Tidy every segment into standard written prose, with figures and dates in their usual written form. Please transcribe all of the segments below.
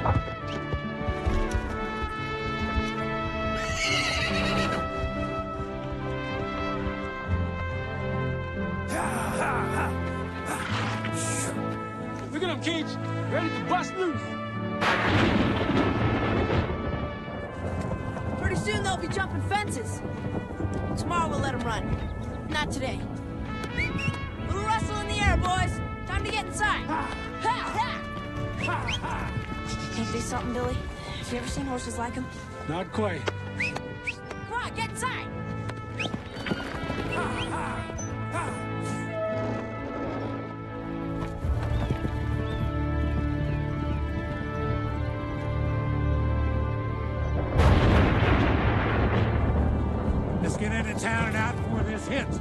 Look at them, Keats. Ready to bust loose. Pretty soon they'll be jumping fences. Tomorrow we'll let them run. Not today. Little rustle in the air, boys. Time to get inside. Can't do something, Billy? Have you ever seen horses like them? Not quite. Come on, get inside. Let's get into town and out before this hits.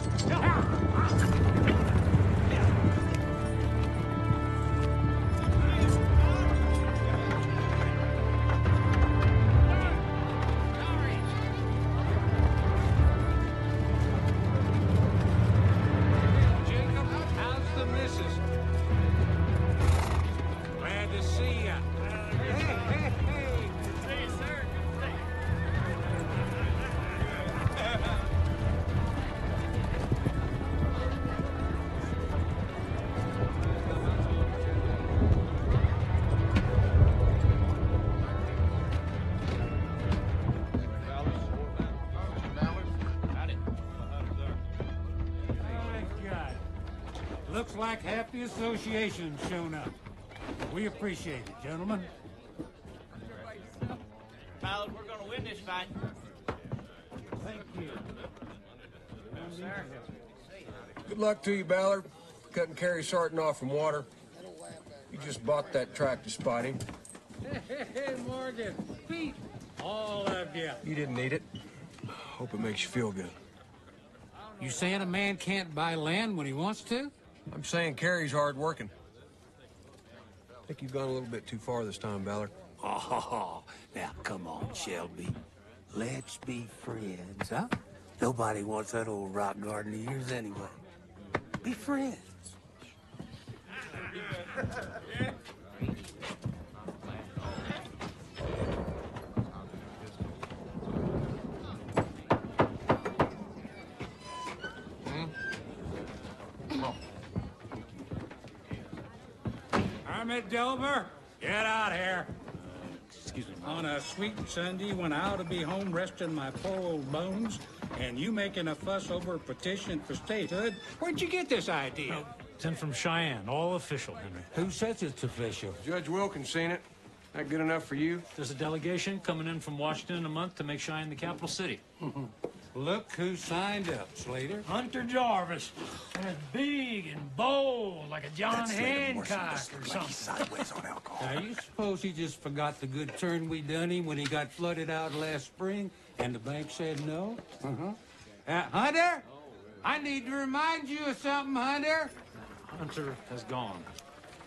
Jacob, how's the missus? Glad to see ya. Hey, sir. Looks like half the association's shown up. We appreciate it, gentlemen. Ballard, we're gonna win this fight. Thank you. Good luck to you, Ballard. Cutting Carrie Sarton off from water. You just bought that tractor spot him. Hey, Morgan. Pete. All of you. You didn't need it. Hope it makes you feel good. You saying a man can't buy land when he wants to? I'm saying Carrie's hard working. I think you've gone a little bit too far this time, Ballard. Oh, now come on, Shelby. Let's be friends, huh? Nobody wants that old rock garden of yours anyway. Be friends. Hermit Delver, get out here. Excuse me. On a sweet Sunday when I ought to be home resting my poor old bones, and you making a fuss over a petition for statehood? Where'd you get this idea? Sent from Cheyenne, all official, Henry. Who says it's official? Judge Wilkins seen it. That good enough for you? There's a delegation coming in from Washington in a month to make Cheyenne the capital city. Look who signed up, Slater. Hunter Jarvis. And it's big and bold, like a John Hancock or something. Sideways on alcohol. Now, you suppose he just forgot the good turn we done him when he got flooded out last spring and the bank said no? Hunter? I need to remind you of something, Hunter. Hunter has gone.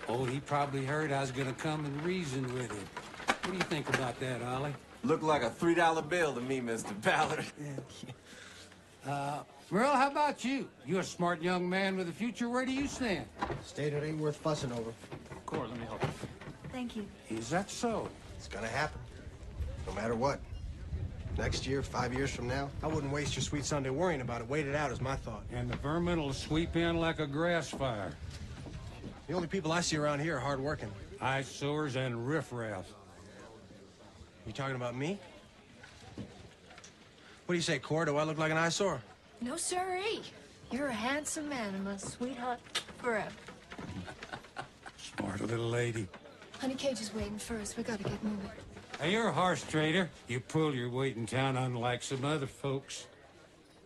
Oh, he probably heard I was gonna come and reason with him. What do you think about that, Ollie? Look like a $3 bill to me, Mr. Ballard. Merle, how about you? You're a smart young man with a future. Where do you stand? Statehood ain't worth fussing over. Cora, let me help you. Thank you. Is that so? It's gonna happen. No matter what. Next year, 5 years from now, I wouldn't waste your sweet Sunday worrying about it. Wait it out is my thought. And the vermin will sweep in like a grass fire. The only people I see around here are hardworking. Eyesores and riffraff. You talking about me? What do you say, Cora? Do I look like an eyesore? No, sirree. You're a handsome man and my sweetheart forever. Smart little lady. Honey Cage is waiting for us. We gotta get moving. Hey, you're a horse trader. You pull your weight in town unlike some other folks.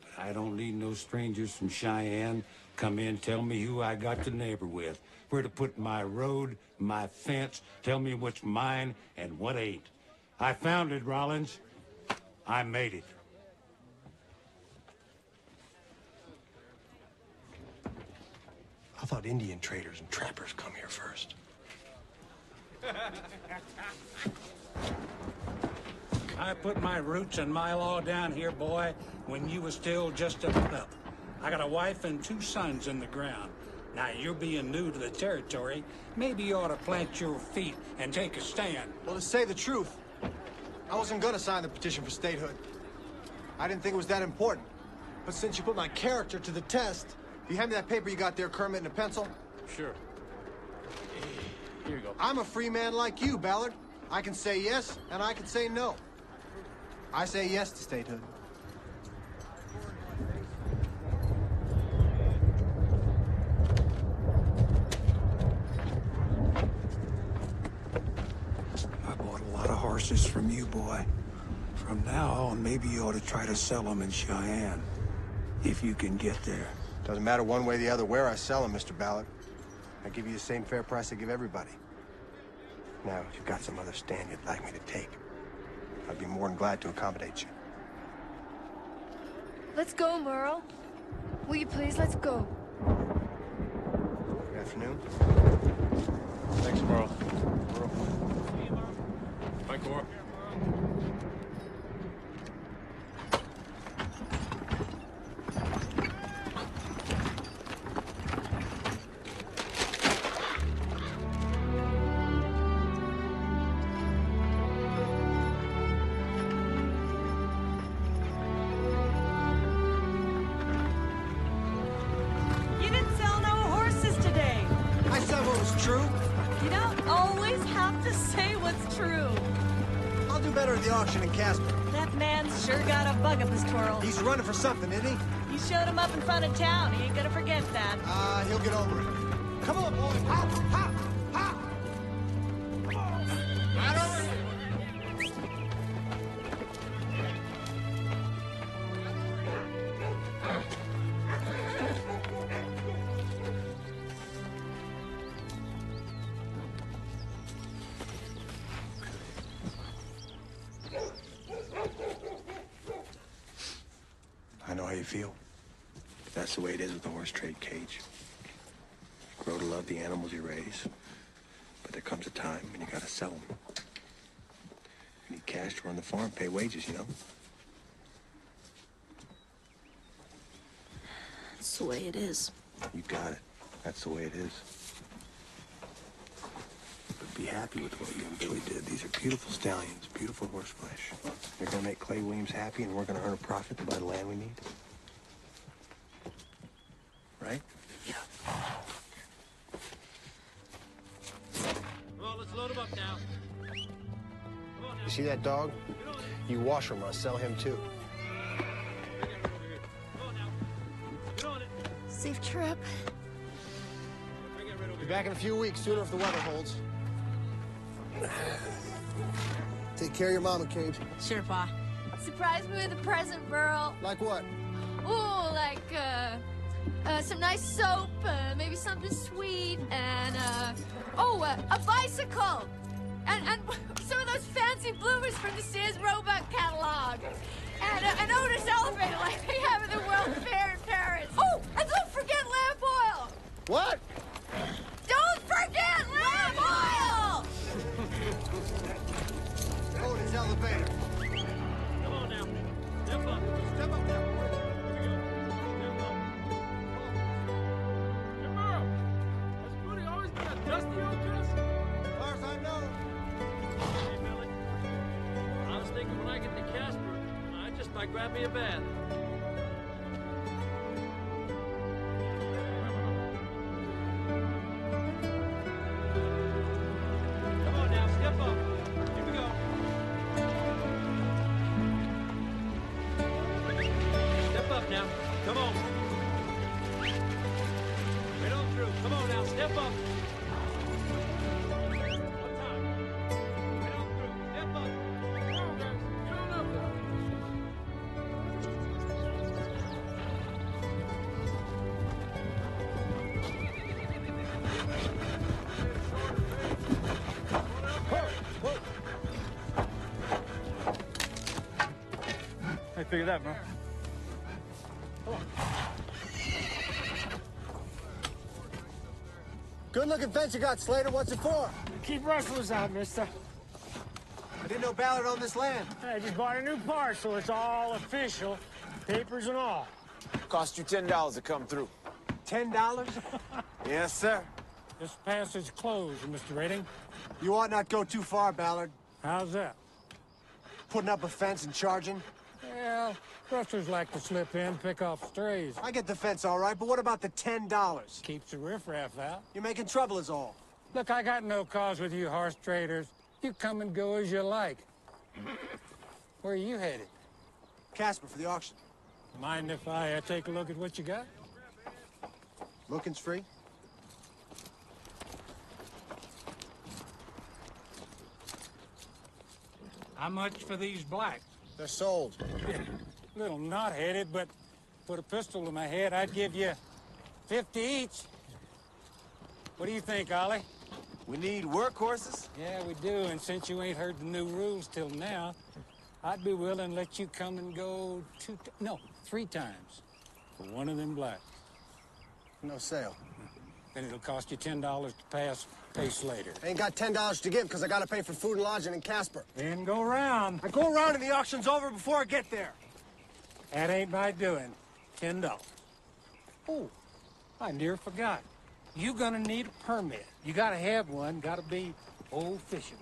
But I don't need no strangers from Cheyenne. Come in, tell me who I got to neighbor with. Where to put my road, my fence. Tell me what's mine and what ain't. I found it, Rollins. I made it. I thought Indian traders and trappers come here first. I put my roots and my law down here, boy, when you was still just a pup. I got a wife and 2 sons in the ground. Now, you're being new to the territory. Maybe you ought to plant your feet and take a stand. Well, to say the truth, I wasn't gonna sign the petition for statehood. I didn't think it was that important. But since you put my character to the test, you hand me that paper you got there, Kermit, and a pencil? Sure. Here you go. I'm a free man like you, Ballard. I can say yes, and I can say no. I say yes to statehood. I bought a lot of horses from you, boy. From now on, maybe you ought to try to sell them in Cheyenne. If you can get there. Doesn't matter one way or the other where I sell them, Mr. Ballard. I give you the same fair price I give everybody. Now, if you've got some other stand you'd like me to take, I'd be more than glad to accommodate you. Let's go, Merle. Will you please? Let's go. Good afternoon. Thanks, Merle. Bye, Cora. You didn't sell no horses today. I said what was true. You don't always have to say what's true. I'll do better at the auction in Casper. That man's sure got a bug up his twirl. He's running for something, isn't he? You showed him up in front of town. He ain't gonna forget that. He'll get over it. Come on, boys. Hop, hop, hop. Right over here. I know how you feel. That's the way it is with the horse trade, Cage. You grow to love the animals you raise, but there comes a time when you gotta sell them. You need cash to run the farm, pay wages, you know? That's the way it is. You got it. That's the way it is. But be happy with what you and Billy did. These are beautiful stallions, beautiful horse flesh. They're gonna make Clay Williams happy, and we're gonna earn a profit to buy the land we need. Right? Come on, let's load him up now. You see that dog? You wash him, I'll sell him too. Safe trip. Be back in a few weeks, sooner if the weather holds. Take care of your mama, Cage. Sure, Pa. Surprise me with a present, Merle. Like what? Ooh, like, some nice soap, maybe something sweet, and, a bicycle! And some of those fancy bloomers from the Sears Roebuck catalog. And an Otis elevator like they have at the World Fair in Paris. Oh, and don't forget lamp oil! What? Don't forget lamp oil! Oh, this elevator. Come on now. Step up. Step up there. Hey, Merle. Has Booty always been a dusty old dress? As far as I know. Hey, Billy. I was thinking when I get to Casper, I just might grab me a bath. Come on now, step up. Here we go. Step up now. Come on. Right on through. Come on now, step up. One time. Right on through. Step up. Come on, guys. Get on up there. I figured that, bro. Good looking fence you got, Slater. What's it for? Keep rustlers out, mister. I didn't know Ballard owned this land. I just bought a new parcel. It's all official. Papers and all. Cost you $10 to come through. $10? Yes, sir. This passage closed, Mr. Redding. You ought not go too far, Ballard. How's that? Putting up a fence and charging. Well, rustlers like to slip in, pick off strays. I get the fence all right, but what about the $10? Keeps the riffraff out. You're making trouble is all. Look, I got no cause with you horse traders. You come and go as you like. Where are you headed? Casper for the auction. Mind if I take a look at what you got? Looking's free. How much for these blacks? They're sold. Little knot-headed, but put a pistol to my head, I'd give you 50 each. What do you think, Ollie? We need workhorses? Yeah, we do, and since you ain't heard the new rules till now, I'd be willing to let you come and go 3 times for one of them blacks. No sale. Then it'll cost you $10 to pass, pay Slater. I ain't got $10 to give because I gotta pay for food and lodging in Casper. Then go round. I go around and the auction's over before I get there. That ain't my doing. $10. Oh, I near forgot. You gonna need a permit. You gotta have one, gotta be old fishing.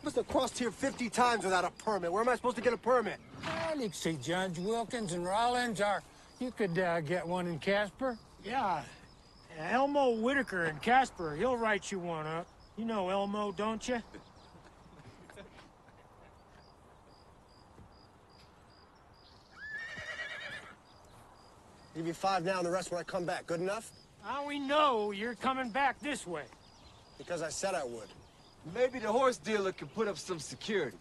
Must have crossed here 50 times without a permit. Where am I supposed to get a permit? Well, you can see Judge Wilkins and Rollins, or you could get one in Casper. Yeah, Elmo Whitaker in Casper, he'll write you one up. You know Elmo, don't you? Give you 5 now and the rest when I come back. Good enough? How we know you're coming back this way? Because I said I would. Maybe the horse dealer could put up some security.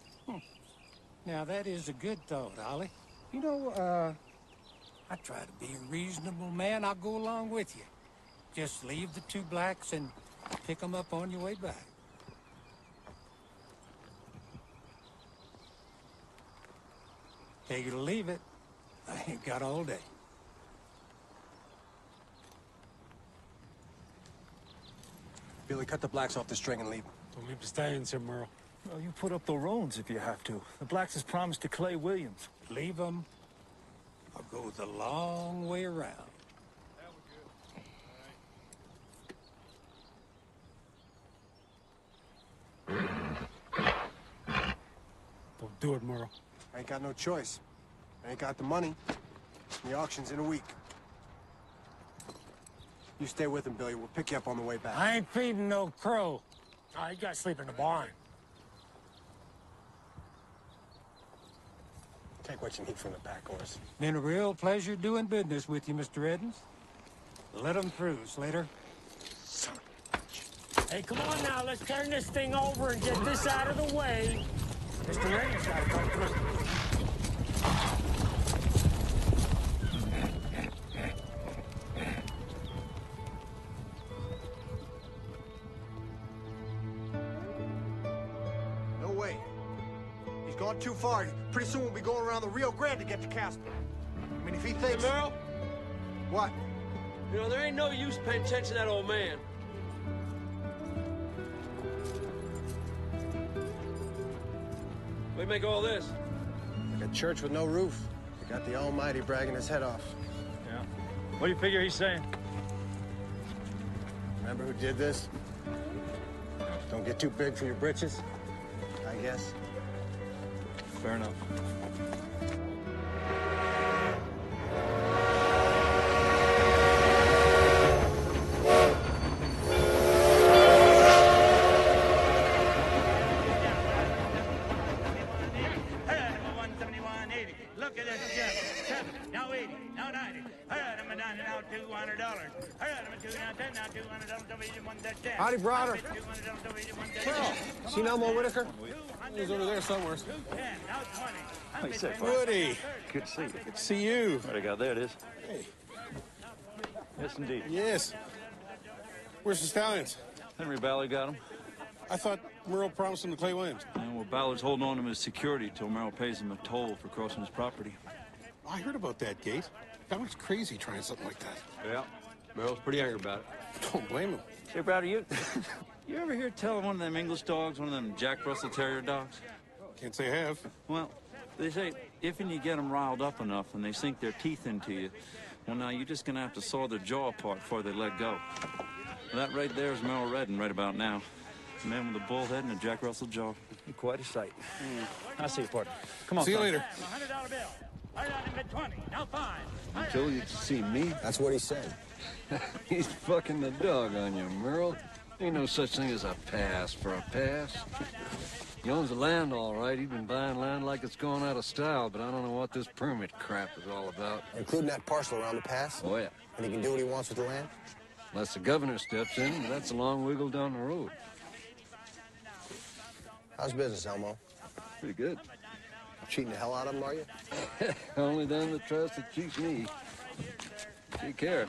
Now, that is a good thought, Ollie. You know, I try to be a reasonable man. I'll go along with you. Just leave the 2 blacks and pick them up on your way back. Take it or leave it. I ain't got all day. Billy, cut the blacks off the string and leave them. Don't leave the stallions here, Merle. Well, you put up the roans if you have to. The blacks is promised to Clay Williams. Leave them. I'll go the long way around. Don't do it, Merle. I ain't got no choice. I ain't got the money. The auction's in a week. You stay with him, Billy. We'll pick you up on the way back. I ain't feeding no crow. Oh, you gotta sleep in the barn. Take what you need from the back horse. Been a real pleasure doing business with you, Mr. Edens. Let 'em through, Slater. Hey, come on now, let's turn this thing over and get this out of the way. Mr. Redding's gotta come through. No way. He's gone too far. Pretty soon we'll be going around the Rio Grande to get to Casper. I mean, if he thinks... Hey, Merle? What? You know, there ain't no use paying attention to that old man. What do you make of all this? Like a church with no roof. They got the Almighty bragging his head off. Yeah. What do you figure he's saying? Remember who did this? Don't get too big for your britches, I guess. Fair enough. Look at this jump. Now 80, now 90. I'm down now $200. I'm 2 now 10 now $200. Howdy, brother. Well, seen Elmo Whitaker? He's over there somewhere. Hey, Woody. Good to see you. Good to see you. What I got there it is. Hey. Yes, indeed. Yes. Where's the stallions? Henry Ballard got him. I thought Merle promised them to Clay Williams. And well, Ballard's holding on to him as security till Merle pays him a toll for crossing his property. I heard about that, Gate. That was crazy trying something like that. Yeah. Merle's pretty angry about it. Don't blame him. Hey, Browder, you ever hear tell of one of them English dogs, one of them Jack Russell Terrier dogs? Can't say I have. Well, they say if and you get them riled up enough and they sink their teeth into you, Well, now, you're just gonna have to saw their jaw apart before they let go. That right there is Merle Redden right about now. A man with a bull head and a Jack Russell jaw. Quite a sight. I see you, partner. Come on, See you son. later. $100 bill. I got him at 20. Now 5. Until you see me? That's what he said. He's fucking the dog on you, Merle. Ain't no such thing as a pass for a pass. He owns the land, all right. He's been buying land like it's going out of style, but I don't know what this permit crap is all about. Including that parcel around the pass? Oh, yeah. And he can do what he wants with the land? Unless the governor steps in, that's a long wiggle down the road. How's business, Elmo? Pretty good. Cheating the hell out of him, are you? Only them that trust that cheats me. Take care.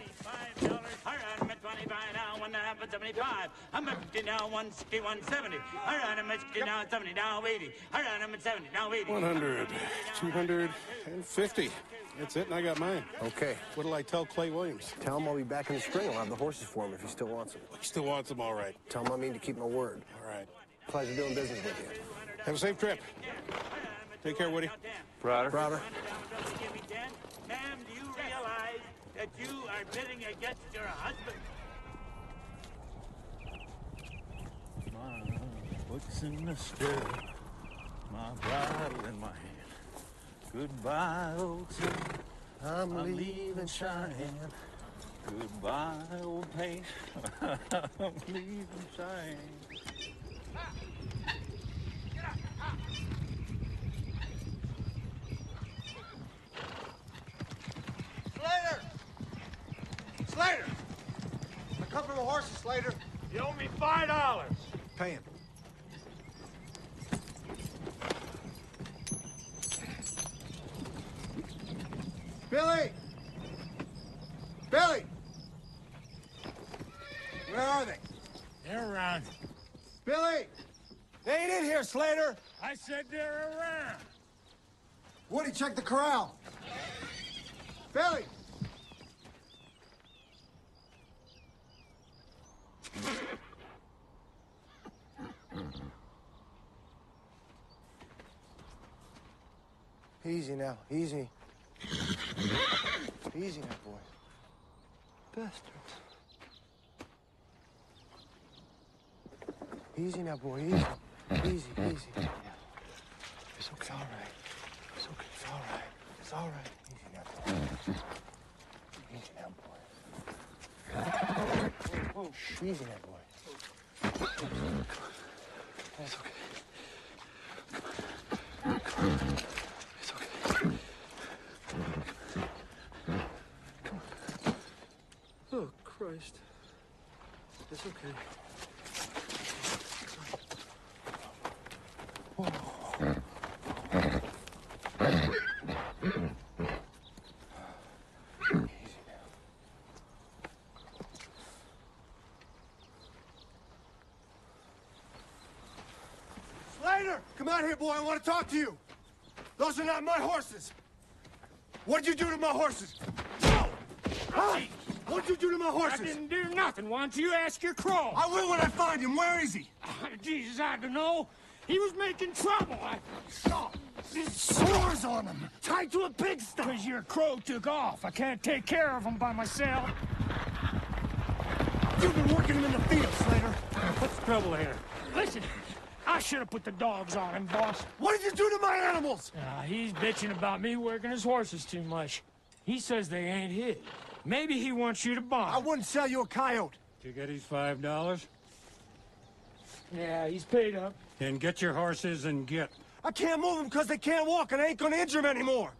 I'm at 25 now, 1 half at 75. I'm 50 now, 160, 170. I'm at 60 now, 70 now, 80. I'm at 70 now, 80. 100, 250. That's it, and I got mine. Okay. What'll I tell Clay Williams? Tell him I'll be back in the spring. I'll have the horses for him if he still wants them. He still wants them, all right. Tell him I mean to keep my word. All right. Pleasure doing business with you. Have a safe trip. Take care, Woody. Brother. Brother. Ma'am, do you realize that you are bidding against your husband? My foot's in the stirrup, my bridle in my hand. Goodbye, old town. I'm leaving Cheyenne. Goodbye, old paint. I'm leaving Cheyenne. Slater! Slater! I come from the horses, Slater. You owe me $5. Pay him. Billy! Billy! Where are they? They're around. Billy! They ain't in here, Slater! I said they're around. Woody, check the corral. Billy! Easy now, easy. Easy now, boys. Bastards. Easy now, boy, easy. Easy, easy. It's okay, all right. It's okay, it's all right. It's all right. Easy now, boy. Easy now, boy. Whoa, easy now, boy. It's okay. It's okay. Oh, Christ. It's okay. Slater! Come out here, boy. I want to talk to you. Those are not my horses. What did you do to my horses? Huh? What did you do to my horses? I didn't do nothing. Why don't you ask your crow? I will when I find him. Where is he? Jesus, I don't know. He was making trouble. Sores on him. Tied to a pigsty. Because your crow took off. I can't take care of him by myself. You've been working him in the field, Slater. What's the trouble here? Listen, I should have put the dogs on him, boss. What did you do to my animals? He's bitching about me working his horses too much. He says they ain't his. Maybe he wants you to buy 'em. I wouldn't sell you a coyote. Did you get his $5? Yeah, he's paid up. Then get your horses and get. I can't move them because they can't walk, and I ain't gonna injure them anymore.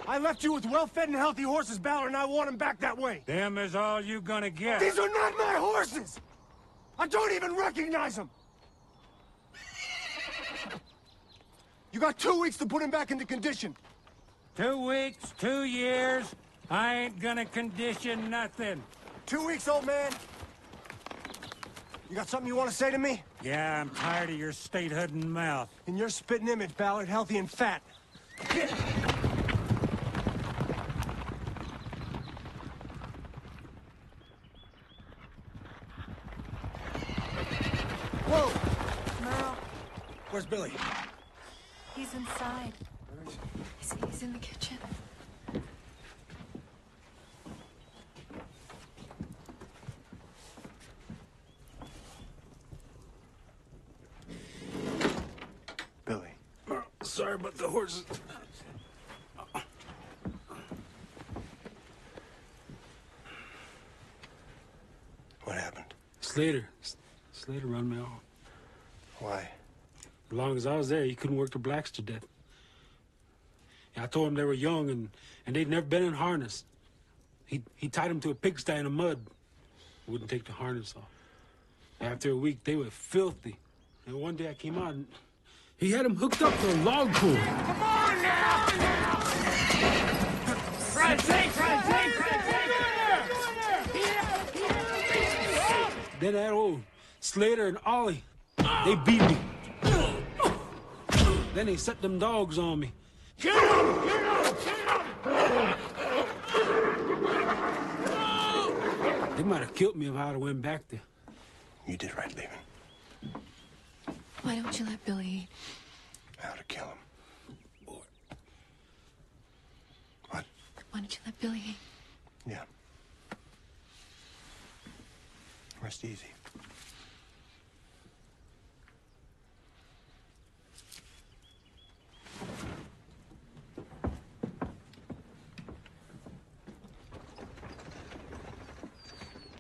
I left you with well-fed and healthy horses, Ballard, and I want them back that way. Them is all you gonna get. These are not my horses! I don't even recognize them! You got 2 weeks to put him back into condition. 2 weeks, 2 years. I ain't gonna condition nothing. 2 weeks, old man. You got something you want to say to me? Yeah, I'm tired of your statehood and mouth. In your spitting image, Ballard, healthy and fat. Get it. Whoa! Merle, Where's Billy? he's inside. He's in the kitchen. sorry about the horses. What happened? Slater. Slater run me off. Why? As long as I was there, he couldn't work the blacks to death. I told him they were young and they'd never been in harness. He tied them to a pigsty in the mud. Wouldn't take the harness off. After a week, they were filthy. And one day I came out and he had them hooked up to a log pool. Come on now! Then that old Slater and Ollie, they beat me. Then they set them dogs on me. Get him! Get him! Get him! They might have killed me if I'd have went back there. You did right leaving. Why don't you let Billy eat? How to kill him. What? Why don't you let Billy eat? Yeah. Rest easy.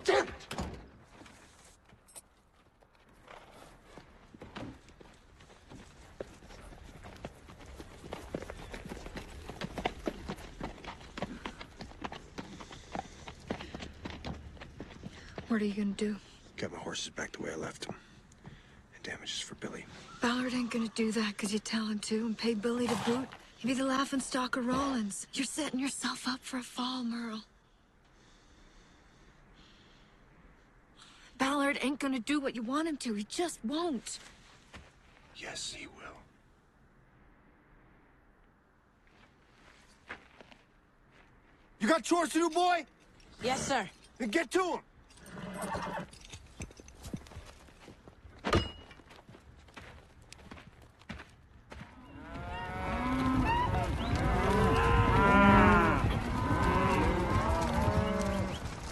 Damn it! What are you gonna do? Get my horses back the way I left them. And damages for Billy. Ballard ain't gonna do that because you tell him to and pay Billy to boot. He'd be the laughingstock of Rollins. You're setting yourself up for a fall, Merle. Ballard ain't gonna do what you want him to. He just won't. Yes, he will. You got chores to do, boy? Yes, sir. Then get to him.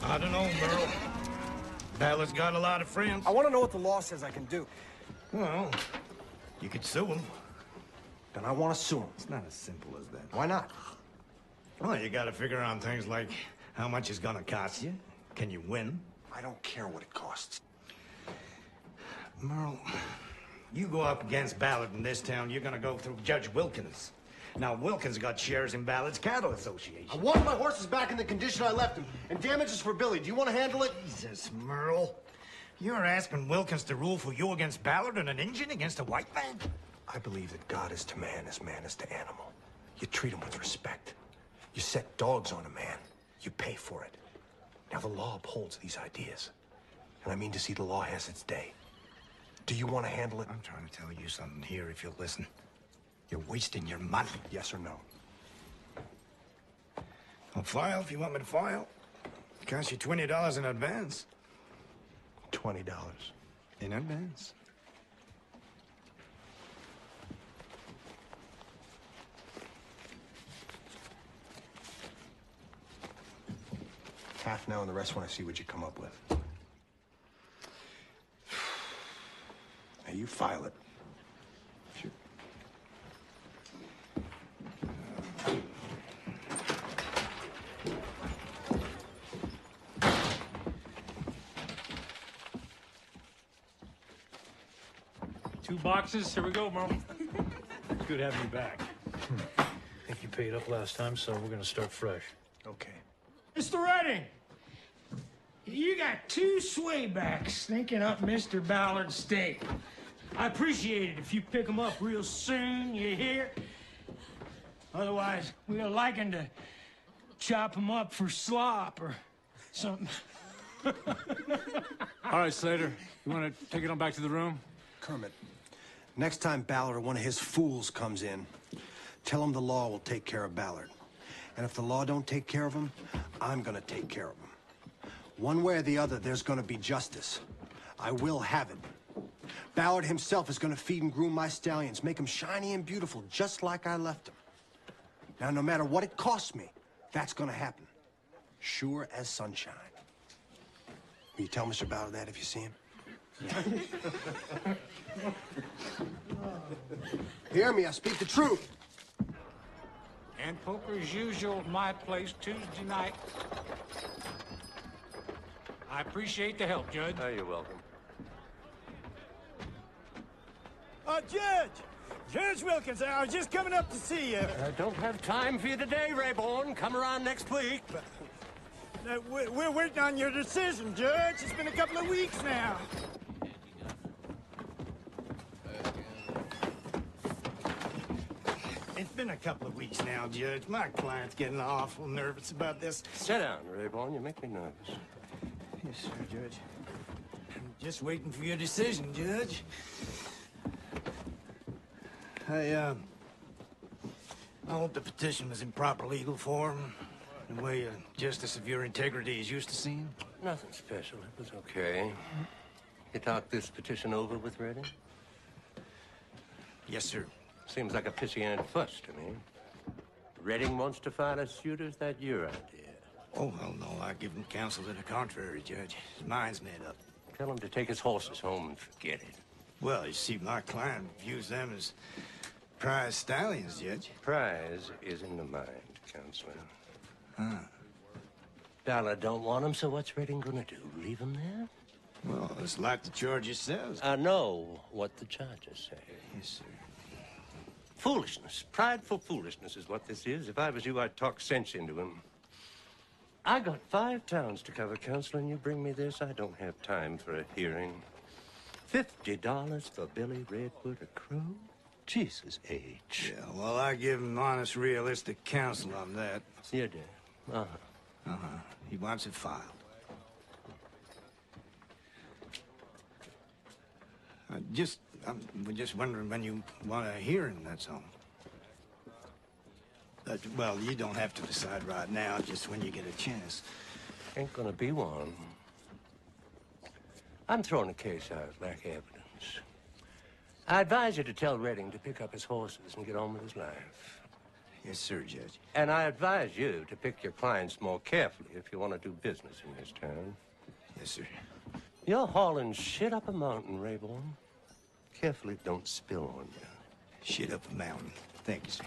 I don't know, Merle. Ballard's got a lot of friends. I want to know what the law says I can do. Well, you could sue him. Then I want to sue him. It's not as simple as that. Why not? Well, you gotta figure on things like how much it's gonna cost you. Can you win? I don't care what it costs. Merle, you go up against Ballard in this town, you're gonna go through Judge Wilkins. Now, Wilkins got shares in Ballard's Cattle Association. I want my horses back in the condition I left them, and damages for Billy. Do you want to handle it? Jesus, Merle. You're asking Wilkins to rule for you against Ballard and an Indian against a white man? I believe that God is to man as man is to animal. You treat him with respect. You set dogs on a man. You pay for it. Now, the law upholds these ideas. And I mean to see the law has its day. Do you want to handle it? I'm trying to tell you something here if you'll listen. You're wasting your money. Yes or no? I'll file if you want me to file. It costs you $20 in advance. $20. In advance. Half now and the rest when I see what you come up with. Now, you file it. Sure. Two boxes. Here we go, Merle. Good having you back. I think you paid up last time, so we're gonna start fresh. Okay. Mr. Redding, you got two swaybacks sneaking up Mr. Ballard's stake. I appreciate it if you pick them up real soon, you hear? Otherwise, we're liking to chop them up for slop or something. All right, Slater. You want to take it on back to the room? Kermit, next time Ballard or one of his fools comes in, tell him the law will take care of Ballard. And if the law don't take care of him, I'm gonna take care of him. One way or the other, there's gonna be justice. I will have it. Ballard himself is gonna feed and groom my stallions, make them shiny and beautiful, just like I left them. Now, no matter what it costs me, that's gonna happen. Sure as sunshine. Will you tell Mr. Ballard that if you see him? Hear me, I speak the truth. And poker as usual at my place Tuesday night. I appreciate the help, Judge. Oh, you're welcome. Judge! Judge Wilkins, I was just coming up to see you. I don't have time for you today, Rayborn. Come around next week. We're waiting on your decision, Judge. It's been a couple of weeks now. It's been a couple of weeks now, Judge. My client's getting awful nervous about this. Sit down, Rayborn. You make me nervous. Yes, sir, Judge. I'm just waiting for your decision, Judge. I hope the petition was in proper legal form, the way a justice of your integrity is used to seeing. Nothing special. It was okay. You talked this petition over with Redding? Yes, sir. Seems like a pissy-end fuss to me. Redding wants to file a suit, or is that your idea? Oh, well, no. I give him counsel to the contrary, Judge. His mind's made up. Tell him to take his horses home and forget it. Well, you see, my client views them as prize stallions, Judge. Prize is in the mind, Counselor. Huh. Ballard don't want him, so what's Redding gonna do? Leave him there? Well, it's like the charges says. I know what the charges say. Yes, sir. Foolishness. Prideful foolishness is what this is. If I was you, I'd talk sense into him. I got 5 towns to cover, Counselor, and you bring me this? I don't have time for a hearing. $50 for Billy Redwood, a crow? Jesus H. Yeah, well, I give him honest, realistic counsel on that. You did? Uh-huh. Uh-huh. He wants it filed. I'm just wondering when you want a hearing, that's all. Well, you don't have to decide right now, just when you get a chance. Ain't gonna be one. I'm throwing a case out, lack evidence. I advise you to tell Redding to pick up his horses and get on with his life. Yes, sir, Judge. And I advise you to pick your clients more carefully if you want to do business in this town. Yes, sir. You're hauling shit up a mountain, Rayborn. Carefully, don't spill on you. Shit up a mountain. Thank you, sir.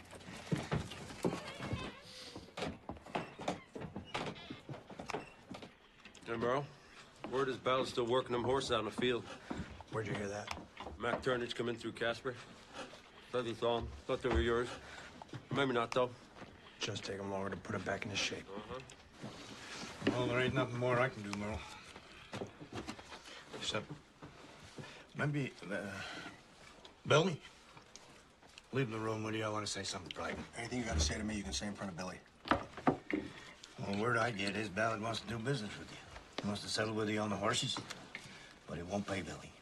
Hey, Merle. Word is Ballard's still working them horses out in the field. Where'd you hear that? Mac Turnage come in through Casper. Thought you saw them. Thought they were yours. Maybe not, though. Just take him longer to put him back into shape. Well, there ain't nothing more I can do, Merle. Except, maybe, Billy? Leave the room, will you? I want to say something private. Anything you got to say to me, you can say in front of Billy. Well, word I get is Ballard wants to do business with you. He wants to settle with you on the horses, but he won't pay Billy.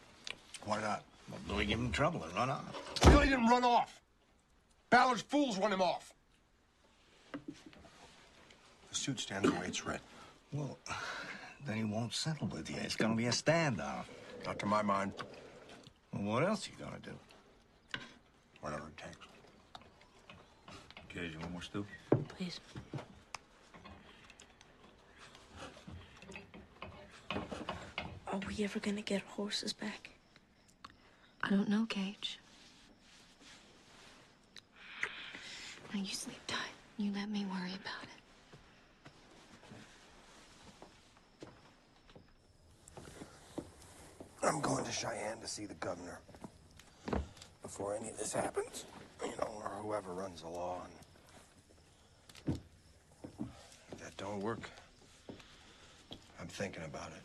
Why not? Well, Billy give him trouble and run off. Billy didn't run off. Ballard's fools run him off. The suit stands the way it's written. Well, then he won't settle with you. It's gonna be a standoff. Not to my mind. Well, what else you gonna do? Whatever it takes. Okay, you want more stew? Please. Are we ever gonna get horses back? I don't know, Cage. Now you sleep tight. You let me worry about it. I'm going to Cheyenne to see the governor before any of this happens, you know, or whoever runs the law. And if that don't work, I'm thinking about it.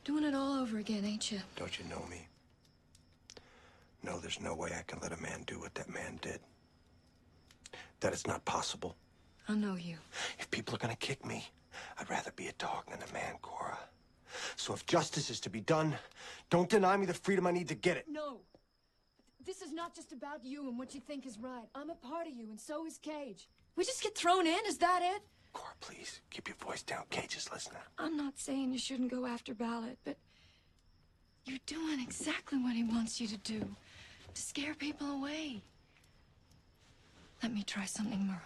Doing it all over again, ain't you? Don't you know me? No, there's no way I can let a man do what that man did. That it's not possible. I know you. If people are gonna kick me, I'd rather be a dog than a man, Cora. So if justice is to be done, don't deny me the freedom I need to get it. No. This is not just about you and what you think is right. I'm a part of you, and so is Cage. We just get thrown in, is that it? Cora, please, keep your voice down. Cage is listening. I'm not saying you shouldn't go after Ballard, but you're doing exactly what he wants you to do, to scare people away. Let me try something, Merle.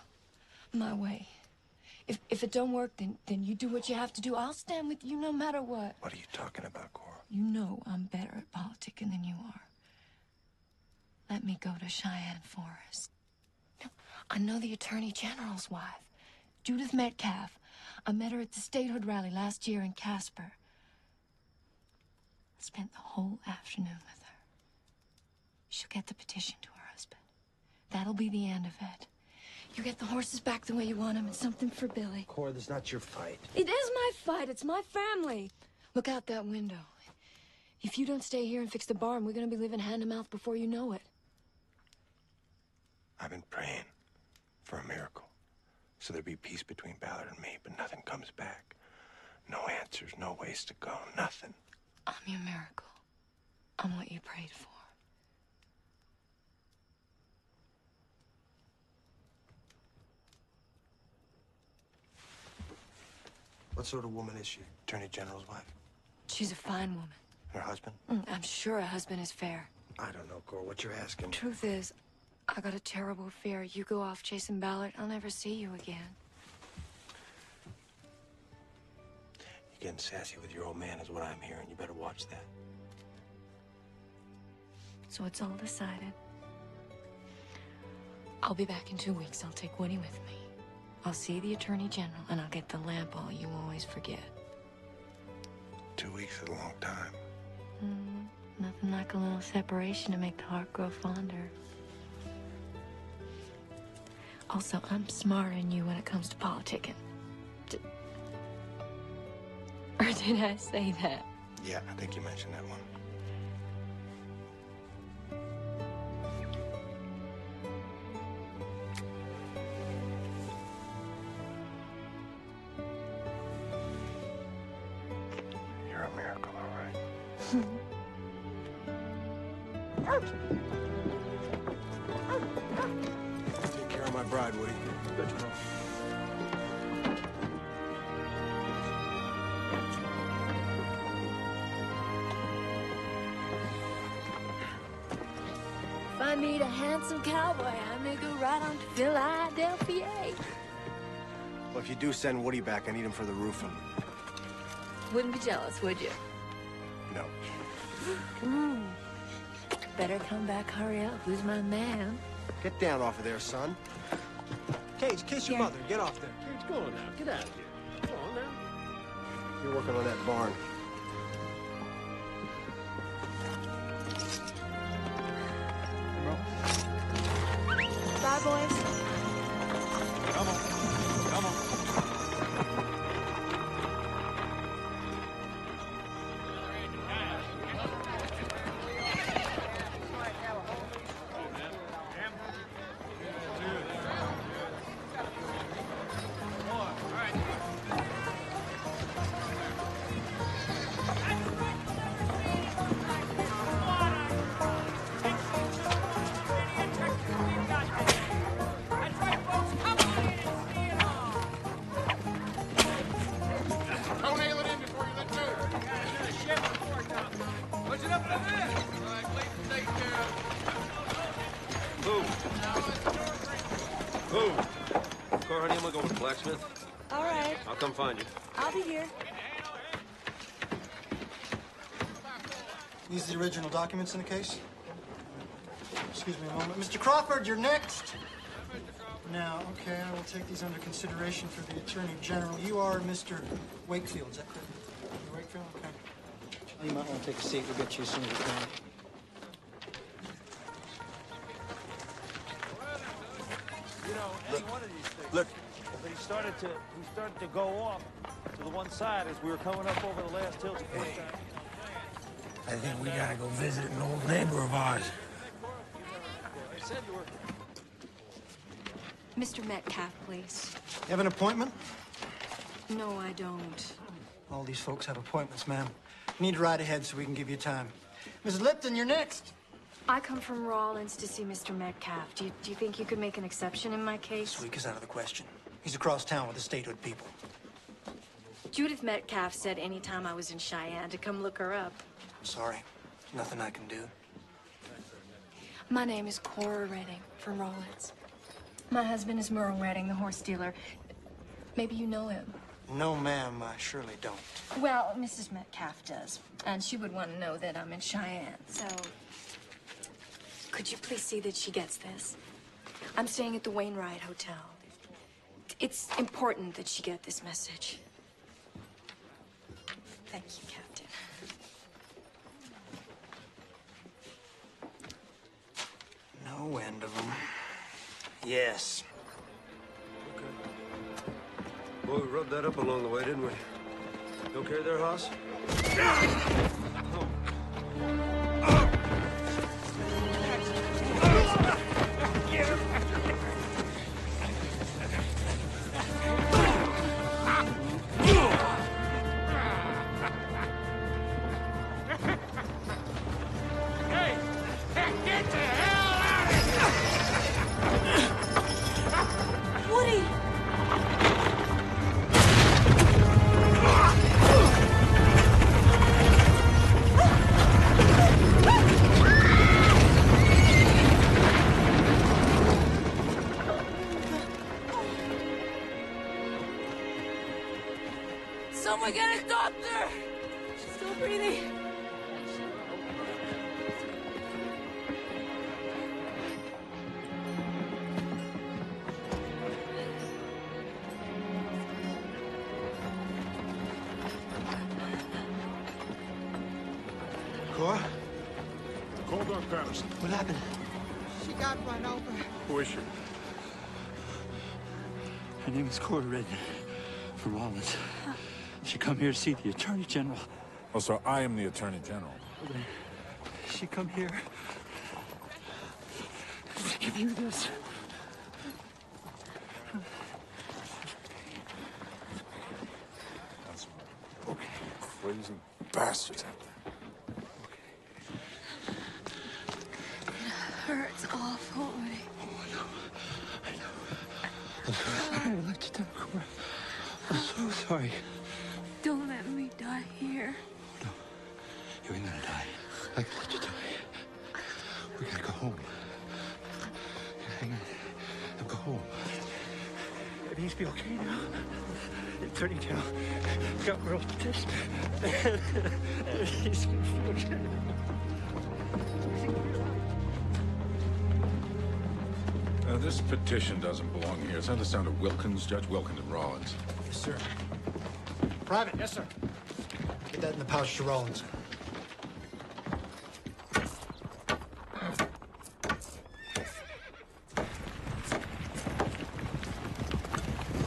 My way. If it don't work, then you do what you have to do. I'll stand with you no matter what. What are you talking about, Cora? You know I'm better at politicking than you are. let me go to Cheyenne Forest. No, I know the Attorney General's wife, Judith Metcalf. I met her at the statehood rally last year in Casper. I spent the whole afternoon with her. She'll get the petition to her husband. That'll be the end of it. You get the horses back the way you want them and something for Billy. Cora, that's not your fight. It is my fight. It's my family. Look out that window. If you don't stay here and fix the barn, we're gonna be living hand to mouth before you know it. I've been praying for a miracle, so there'd be peace between Ballard and me, but nothing comes back. No answers, no ways to go, nothing. I'm your miracle. I'm what you prayed for. What sort of woman is she? Attorney General's wife? She's a fine woman. Her husband? I'm sure her husband is fair. I don't know, Cora, what you're asking. Truth is, I got a terrible fear. You go off chasing Ballard, I'll never see you again. You're getting sassy with your old man is what I'm hearing. You better watch that. So it's all decided. I'll be back in 2 weeks. I'll take Woody with me. I'll see the Attorney General, and I'll get the lamp all you always forget. 2 weeks is a long time. Nothing like a little separation to make the heart grow fonder. Also, I'm smarter than you when it comes to politicking. Or did I say that? Yeah, I think you mentioned that one. You're a miracle, all right. Take care of my bride, Woody. Good to know. If I meet a handsome cowboy, I may go right on to Philadelphia. Well, if you do send Woody back, I need him for the roofing. Wouldn't be jealous, would you? No. Better come back, hurry up. Who's my man? Get down off of there, son. Cage, kiss your mother. Get off there. Cage, go on now. Get out of here. Come on now. You're working on that barn. Bye, boys. Come on. Come on. Car, honey, I'm gonna go with the blacksmith. All right. I'll come find you. I'll be here. These are the original documents in the case? Excuse me a moment. Mr. Crawford, you're next. Now, okay, I will take these under consideration for the Attorney General. You are Mr. Wakefield, is that correct? Mr. Wakefield, okay. You might want to take a seat. We'll get you as soon as we can. You know, any one of these things. Look. But he started to go off to the one side as we were coming up over the last hill. Hey, I think we gotta go visit an old neighbor of ours. I said you were. Mr. Metcalf, please. You have an appointment? No, I don't. All these folks have appointments, ma'am. You need to ride ahead so we can give you time. Mrs. Lipton, you're next. I come from Rawlins to see Mr. Metcalf. Do you think you could make an exception in my case? This week is out of the question. He's across town with the statehood people. Judith Metcalf said anytime I was in Cheyenne to come look her up. I'm sorry. There's nothing I can do. My name is Cora Redding from Rawlins. My husband is Merle Redding, the horse dealer. Maybe you know him. No, ma'am, I surely don't. Well, Mrs. Metcalf does. And she would want to know that I'm in Cheyenne. So, Could you please see that she gets this? I'm staying at the Wainwright Hotel. It's important that she get this message. Thank you, Captain. No end of them. Yes. Well, we rubbed that up along the way, didn't we? You okay there, Haas? Someone get a doctor! She's still breathing. Cora? Call Doc Patterson. What happened? She got run over. Who is she? Her name is Cora Redden from Rollins. She come here to see the Attorney General. Oh, so I am the Attorney General. She come here to give you this. That's right. Okay. Crazy bastards out there. Hurts awful. I'm sorry I let you down, Cora. I'm so sorry. Don't let me die here. You ain't gonna die. I can let you die. We gotta go home. Hang on. Now go home. Everything's be okay now. The Attorney General got Merle's petition. He's gonna feel okay. This petition doesn't belong here. Send this down to Wilkins, Judge Wilkins and Rollins. Yes, sir. Private. Yes, sir. Get that in the pouch to Rollins.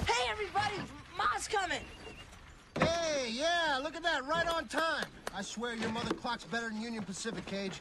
Hey, everybody! Ma's coming! Hey, yeah, look at that, right on time. I swear your mother clock's better than Union Pacific, Cage.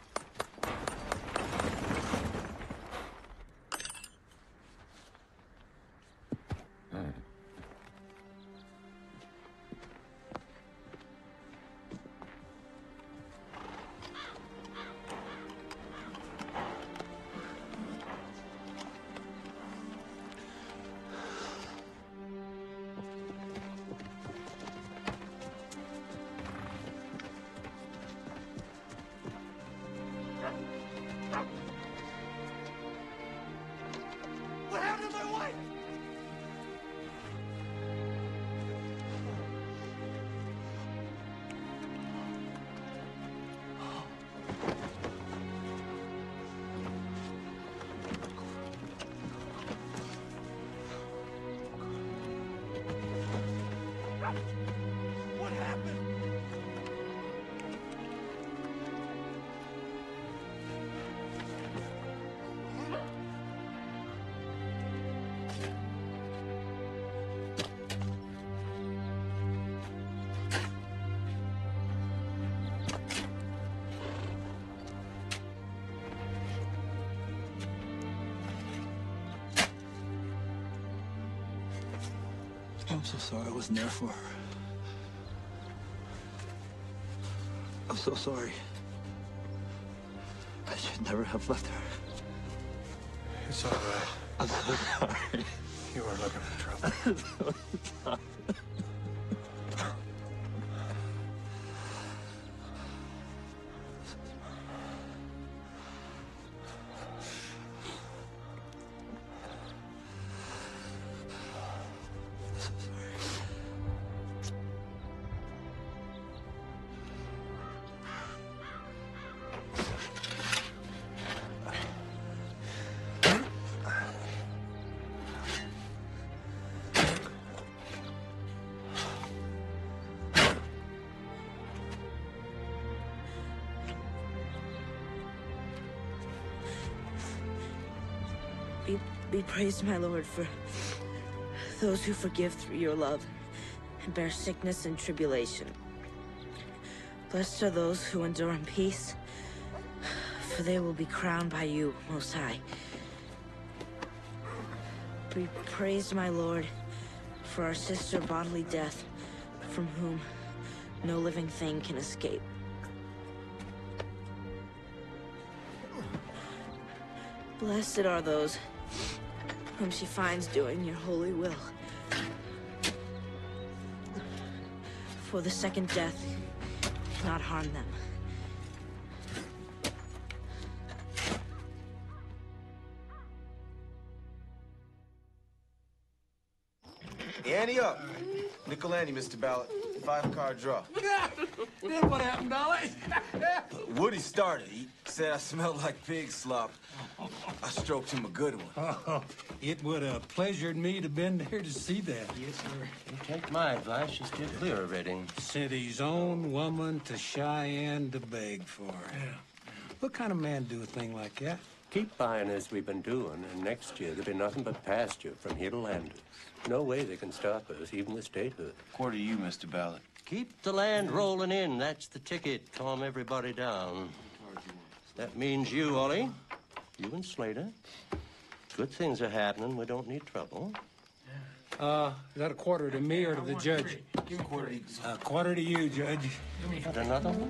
What happened to my wife? What happened? I'm so sorry I wasn't there for her. I'm so sorry. I should never have left her. It's all right. I'm so sorry. You are looking for trouble. I'm so sorry. Be praised, my Lord, for those who forgive through your love and bear sickness and tribulation. Blessed are those who endure in peace, for they will be crowned by you, Most High. Be praised, my Lord, for our sister bodily death, from whom no living thing can escape. Blessed are those whom she finds doing your holy will. For the second death cannot harm them. Ante up. Nickel ante, Mr. Ballard. 5-card draw. Then what happened, Dolly? Woody started. He said I smelled like pig slop. I stroked him a good one. Oh, it would have pleasured me to have been there to see that. Yes, sir. You take my advice, you steer clear of Redding. Sent his own woman to Cheyenne to beg for her. Yeah. What kind of man do a thing like that? Keep buying as we've been doing, and next year there'll be nothing but pasture from here to Landers. No way they can stop us, even the statehood. Quarter to you, Mr. Ballard. Keep the land rolling in. That's the ticket. Calm everybody down. That means you, Ollie. You and Slater. Good things are happening. We don't need trouble. Is that a quarter to me or to the judge? Give a quarter to you. A quarter to you, Judge. Got another one?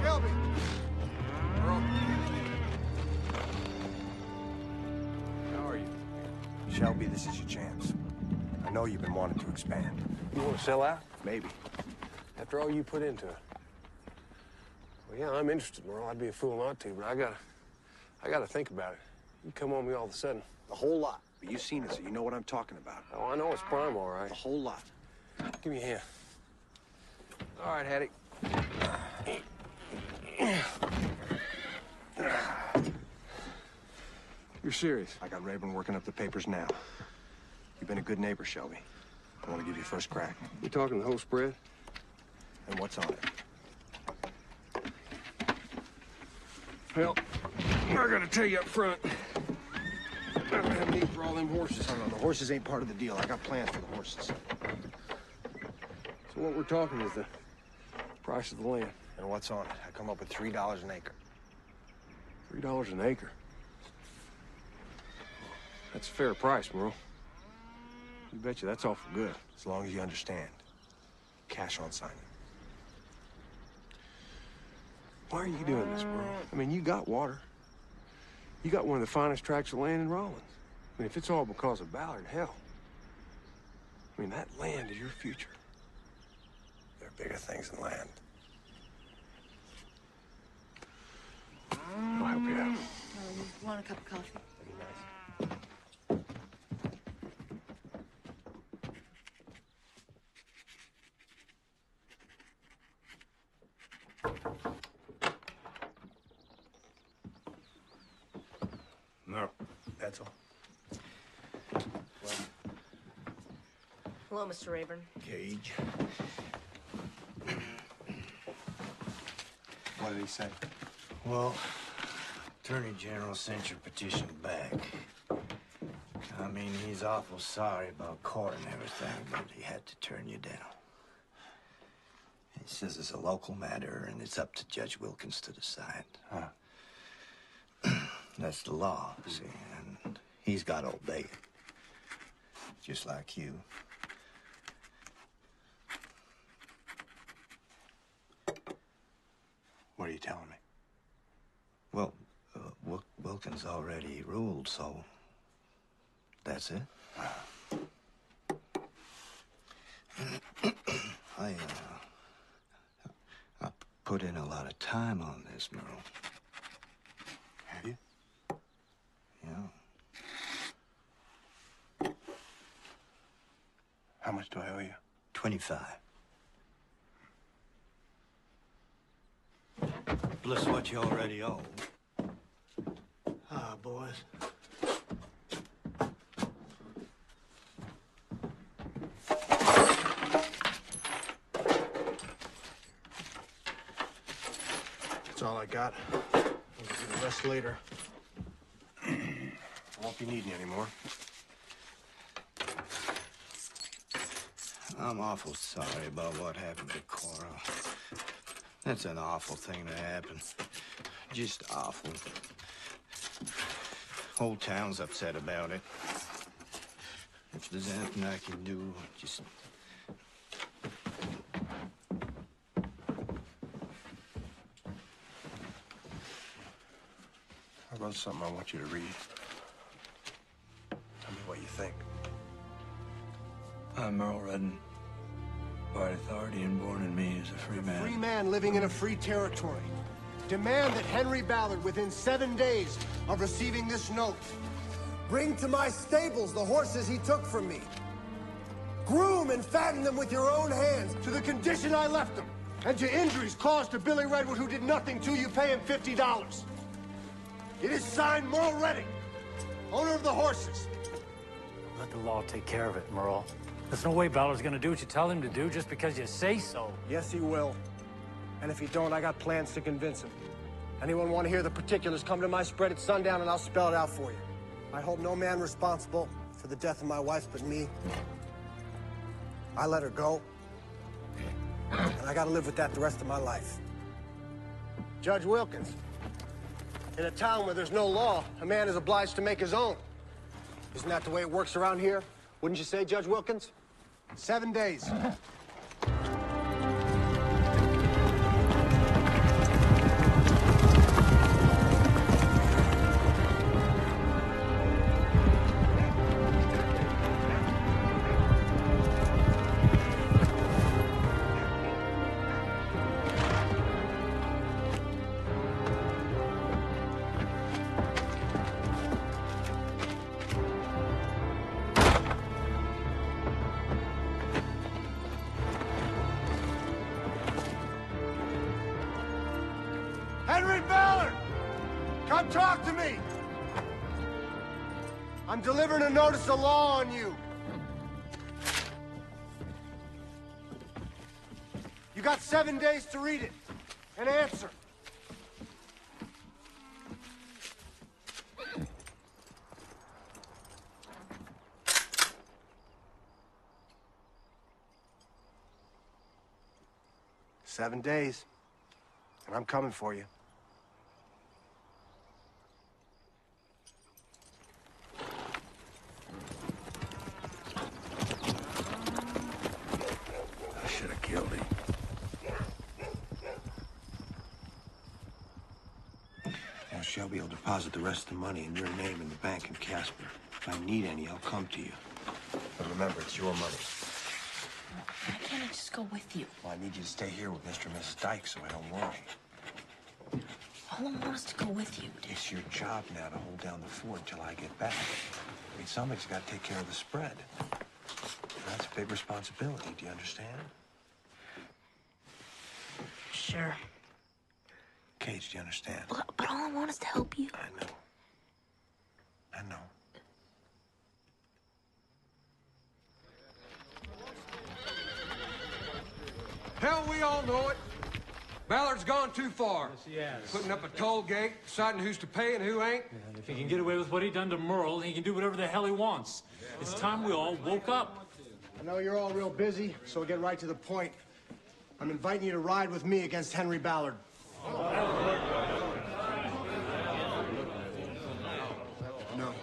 Shelby! How are you? Shelby, this is your chance. I know you've been wanting to expand. You want to sell out? Maybe. After all you put into it. Well, yeah, I'm interested, Merle. I'd be a fool not to, but I gotta think about it. You come on me all of a sudden. The whole lot. But you've seen it, so you know what I'm talking about. Oh, I know it's prime, all right. The whole lot. Give me a hand. All right, Hattie. You're serious? I got Rayburn working up the papers now. You've been a good neighbor, Shelby. I want to give you first crack. You talking the whole spread? And what's on it? Well, I gotta tell you up front, I don't have need for all them horses. No, the horses ain't part of the deal. I got plans for the horses. So what we're talking is the price of the land. And what's on it? I come up with $3 an acre. $3 an acre. That's a fair price, Merle. You betcha that's awful good. As long as you understand. Cash on signing. Why are you doing this, Merle? I mean, you got water. You got one of the finest tracts of land in Rollins. I mean, if it's all because of Ballard, hell. I mean, that land is your future. There are bigger things than land. I'll help you out. Want a cup of coffee? That'd be nice. No. That's all. Hello, Mr. Rayburn. Cage. What did he say? Well, Attorney General sent your petition back. I mean, he's awful sorry about court and everything, but he had to turn you down. He says it's a local matter and it's up to Judge Wilkins to decide. That's the law, see, and he's got to obey it. Just like you. What are you telling me? Well, Wilkins already ruled, so that's it. I put in a lot of time on this, Merle. How much do I owe you? 25. Plus what you already owe. Ah, boys. That's all I got. I'll give you the rest later. I won't be needing you anymore. I'm awful sorry about what happened to Cora. That's an awful thing to happen. Just awful. Whole town's upset about it. If there's anything I can do, just... I wrote something I want you to read. Tell me what you think. I'm Merle Redden. By authority and born in me as a free man. Free man living in a free territory. Demand that Henry Ballard, within 7 days of receiving this note, bring to my stables the horses he took from me. Groom and fatten them with your own hands to the condition I left them. And to injuries caused to Billy Redwood, who did nothing to you, pay him $50. It is signed Merle Redding, owner of the horses. Let the law take care of it, Merle. There's no way Ballard's gonna do what you tell him to do just because you say so. Yes, he will. And if he don't, I got plans to convince him. Anyone want to hear the particulars, come to my spread at sundown and I'll spell it out for you. I hold no man responsible for the death of my wife but me. I let her go. And I gotta live with that the rest of my life. Judge Wilkins, in a town where there's no law, a man is obliged to make his own. Isn't that the way it works around here? Wouldn't you say, Judge Wilkins? 7 days. Henry Ballard! Come talk to me! I'm delivering a notice of law on you. You got 7 days to read it and answer. "7 days, and I'm coming for you." I should have killed him. Now, Shelby will deposit the rest of the money in your name in the bank in Casper. If I need any, I'll come to you. But remember, it's your money. Why can't I just go with you? Well, I need you to stay here with Mr. and Mrs. Dyke so I don't worry. All I want is to go with you. It's your job now to hold down the fort till I get back. I mean, somebody's got to take care of the spread. That's a big responsibility. Do you understand? Sure. Cage, do you understand? But all I want is to help you. I know. I know. Hell, we all know it. Ballard's gone too far. Yes, he has. Putting up a toll gate, deciding who's to pay and who ain't. And if he can get away with what he done to Merle, he can do whatever the hell he wants. It's time we all woke up. I know you're all real busy, so we'll get right to the point. I'm inviting you to ride with me against Henry Ballard. No.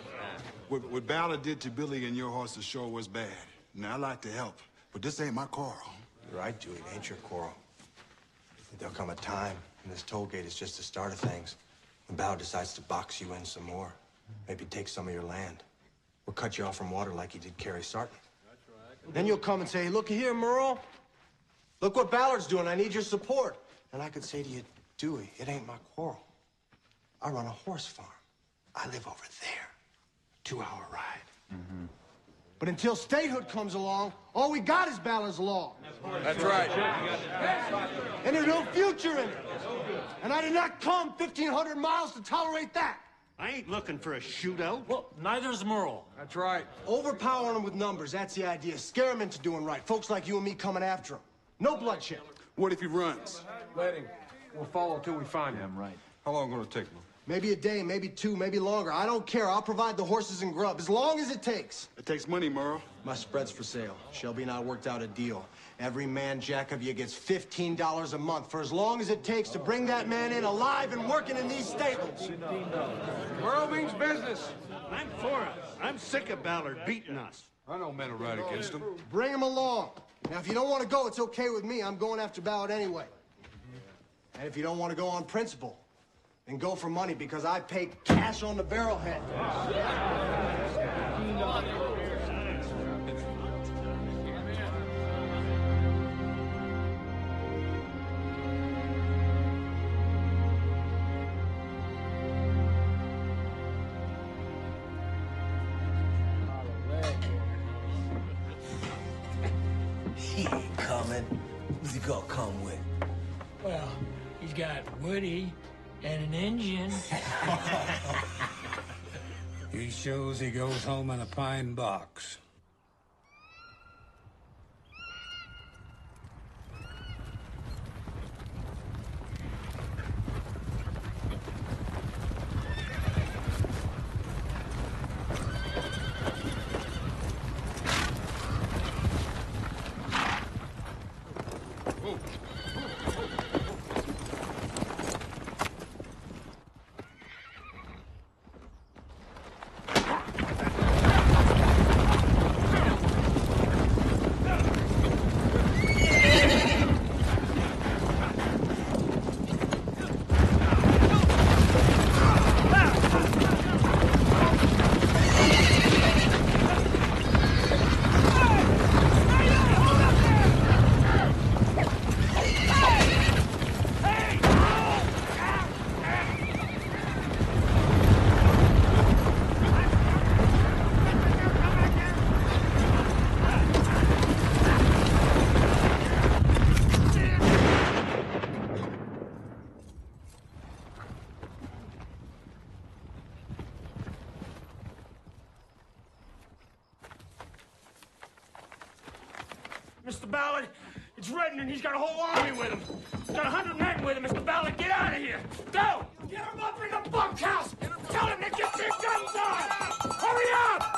What Ballard did to Billy and your horses sure was bad. Now, I like to help, but this ain't my quarrel. You're right, Dewey. It ain't your quarrel. There'll come a time, and this toll gate is just the start of things, when Ballard decides to box you in some more. Maybe take some of your land. Or cut you off from water like he did Carrie Sarton. Then you'll come and say, "Look here, Merle. Look what Ballard's doing. I need your support." And I could say to you, "Dewey, it ain't my quarrel. I run a horse farm. I live over there. 2-hour ride." But until statehood comes along, all we got is Ballard's Law. That's right. And there's no future in it. And I did not come 1,500 miles to tolerate that. I ain't looking for a shootout. Well, neither's Merle. That's right. Overpowering them with numbers, that's the idea. Scare them into doing right. Folks like you and me coming after them. No bloodshed. What if he runs? Let him. We'll follow until we find him. Right. How long gonna take him? Maybe a day, maybe two, maybe longer. I don't care. I'll provide the horses and grub as long as it takes. It takes money, Merle. My spread's for sale. Shelby and I worked out a deal. Every man jack of you gets $15 a month for as long as it takes to bring that man in alive and working in these stables. Merle means business. I'm for it. I'm sick of Ballard beating us. I know men are right against him. Bring him along. Now, if you don't want to go, it's okay with me. I'm going after Ballard anyway. And if you don't want to go on principle, then go for money, because I pay cash on the barrelhead. He ain't coming. Who's he gonna come with? Well, he's got Woody and an engine. He shows he goes home in a pine box. Mr. Ballard, it's Redden, and he's got a whole army with him. He's got 100 men with him. Mr. Ballard, get out of here. Go! Get him up in the bunkhouse! Tell him to get their guns on! Hurry up!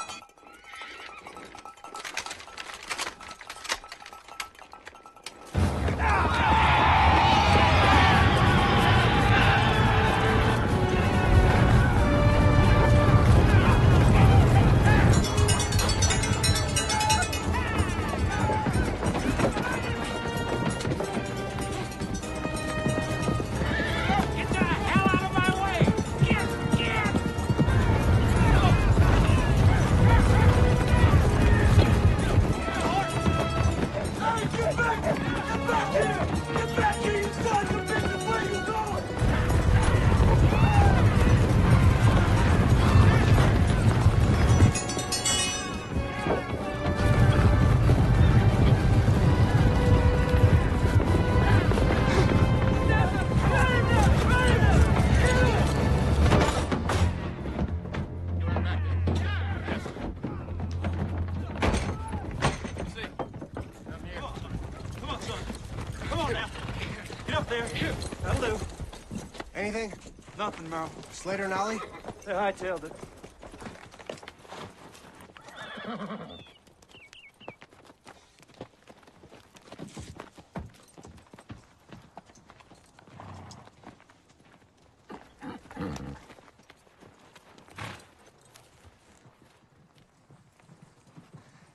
Anything? Nothing, Merle. Slater and Ollie? They hightailed it.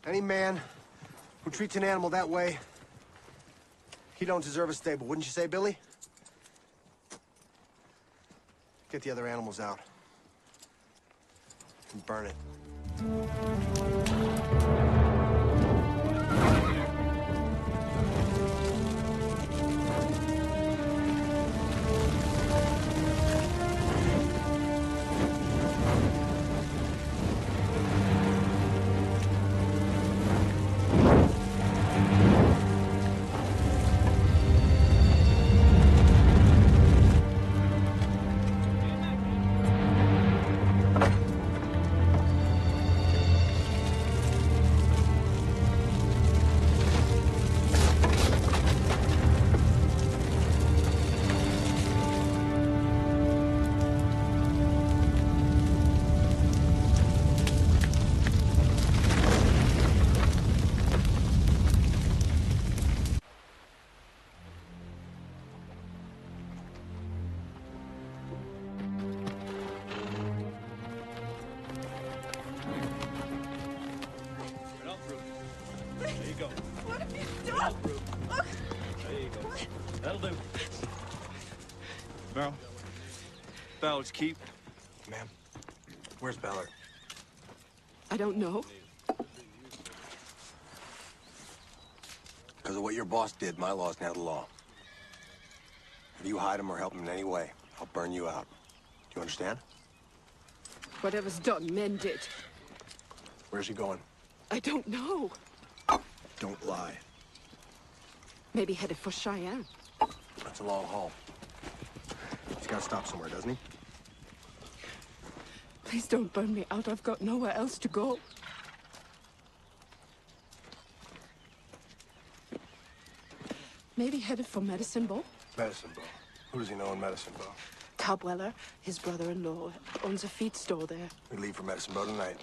Any man who treats an animal that way, he don't deserve a stable, wouldn't you say, Billy? Get the other animals out. And burn it. Merle? Ballard's Keep? Ma'am, where's Ballard? I don't know. Because of what your boss did, my law's now the law. If you hide him or help him in any way, I'll burn you out. Do you understand? Whatever's done, mend it. Where's he going? I don't know. Don't lie. Maybe headed for Cheyenne. That's a long haul. He's got to stop somewhere, doesn't he? Please don't burn me out. I've got nowhere else to go. Maybe headed for Medicine Bow. Medicine Bow. Who does he know in Medicine Bow? Cobb Weller, his brother-in-law, owns a feed store there. We leave for Medicine Bow tonight.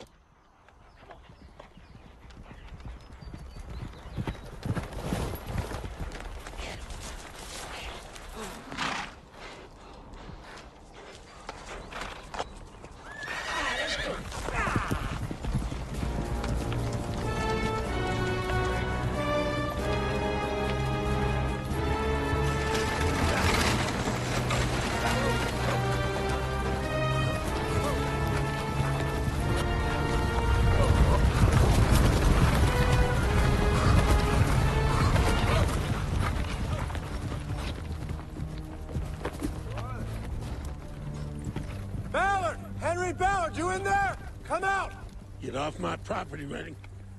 Ballard! Henry Ballard, you in there? Come out! Get off my property, Redding.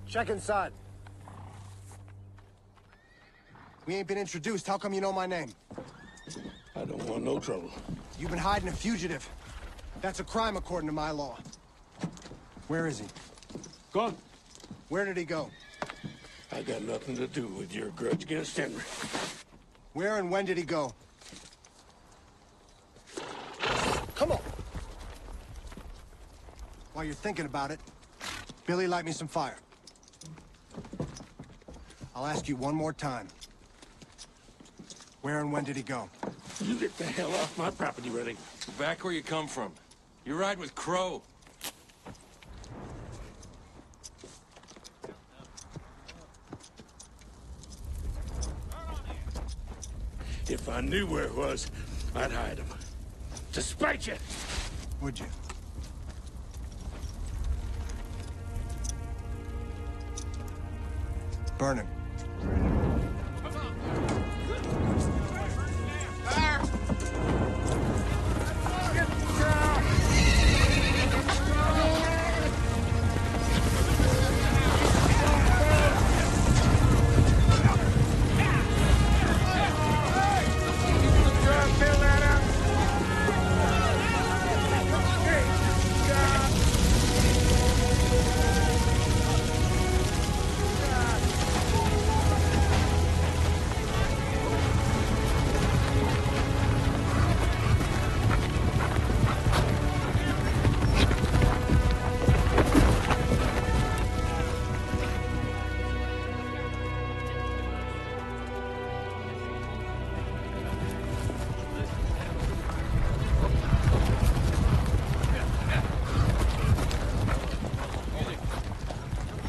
Check inside. We ain't been introduced. How come you know my name? I don't want no trouble. You've been hiding a fugitive. That's a crime according to my law. Where is he? Gone. Where did he go? I got nothing to do with your grudge against Henry. Where and when did he go? Come on. While you're thinking about it, Billy, light me some fire. I'll ask you one more time. Where and when did he go? You get the hell off my property, Redding. Back where you come from. You're riding with Crow. If I knew where it was, I'd hide him. To spite you. Would you? Burn him.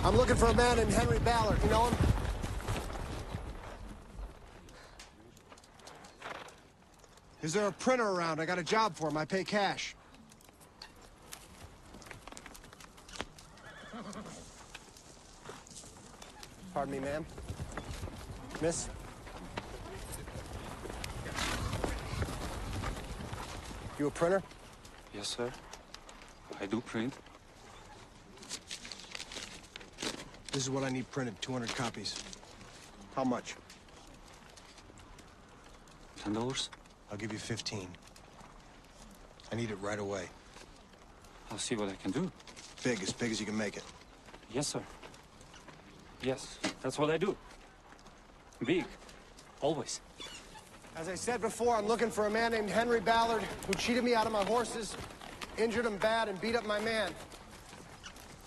I'm looking for a man named Henry Ballard. You know him? Is there a printer around? I got a job for him. I pay cash. Pardon me, ma'am. Miss? You a printer? Yes, sir. I do print. This is what I need printed, 200 copies. How much? $10? I'll give you 15. I need it right away. I'll see what I can do. Big as you can make it. Yes, sir. Yes, that's what I do. Big. Always. As I said before, I'm looking for a man named Henry Ballard who cheated me out of my horses, injured him bad, and beat up my man.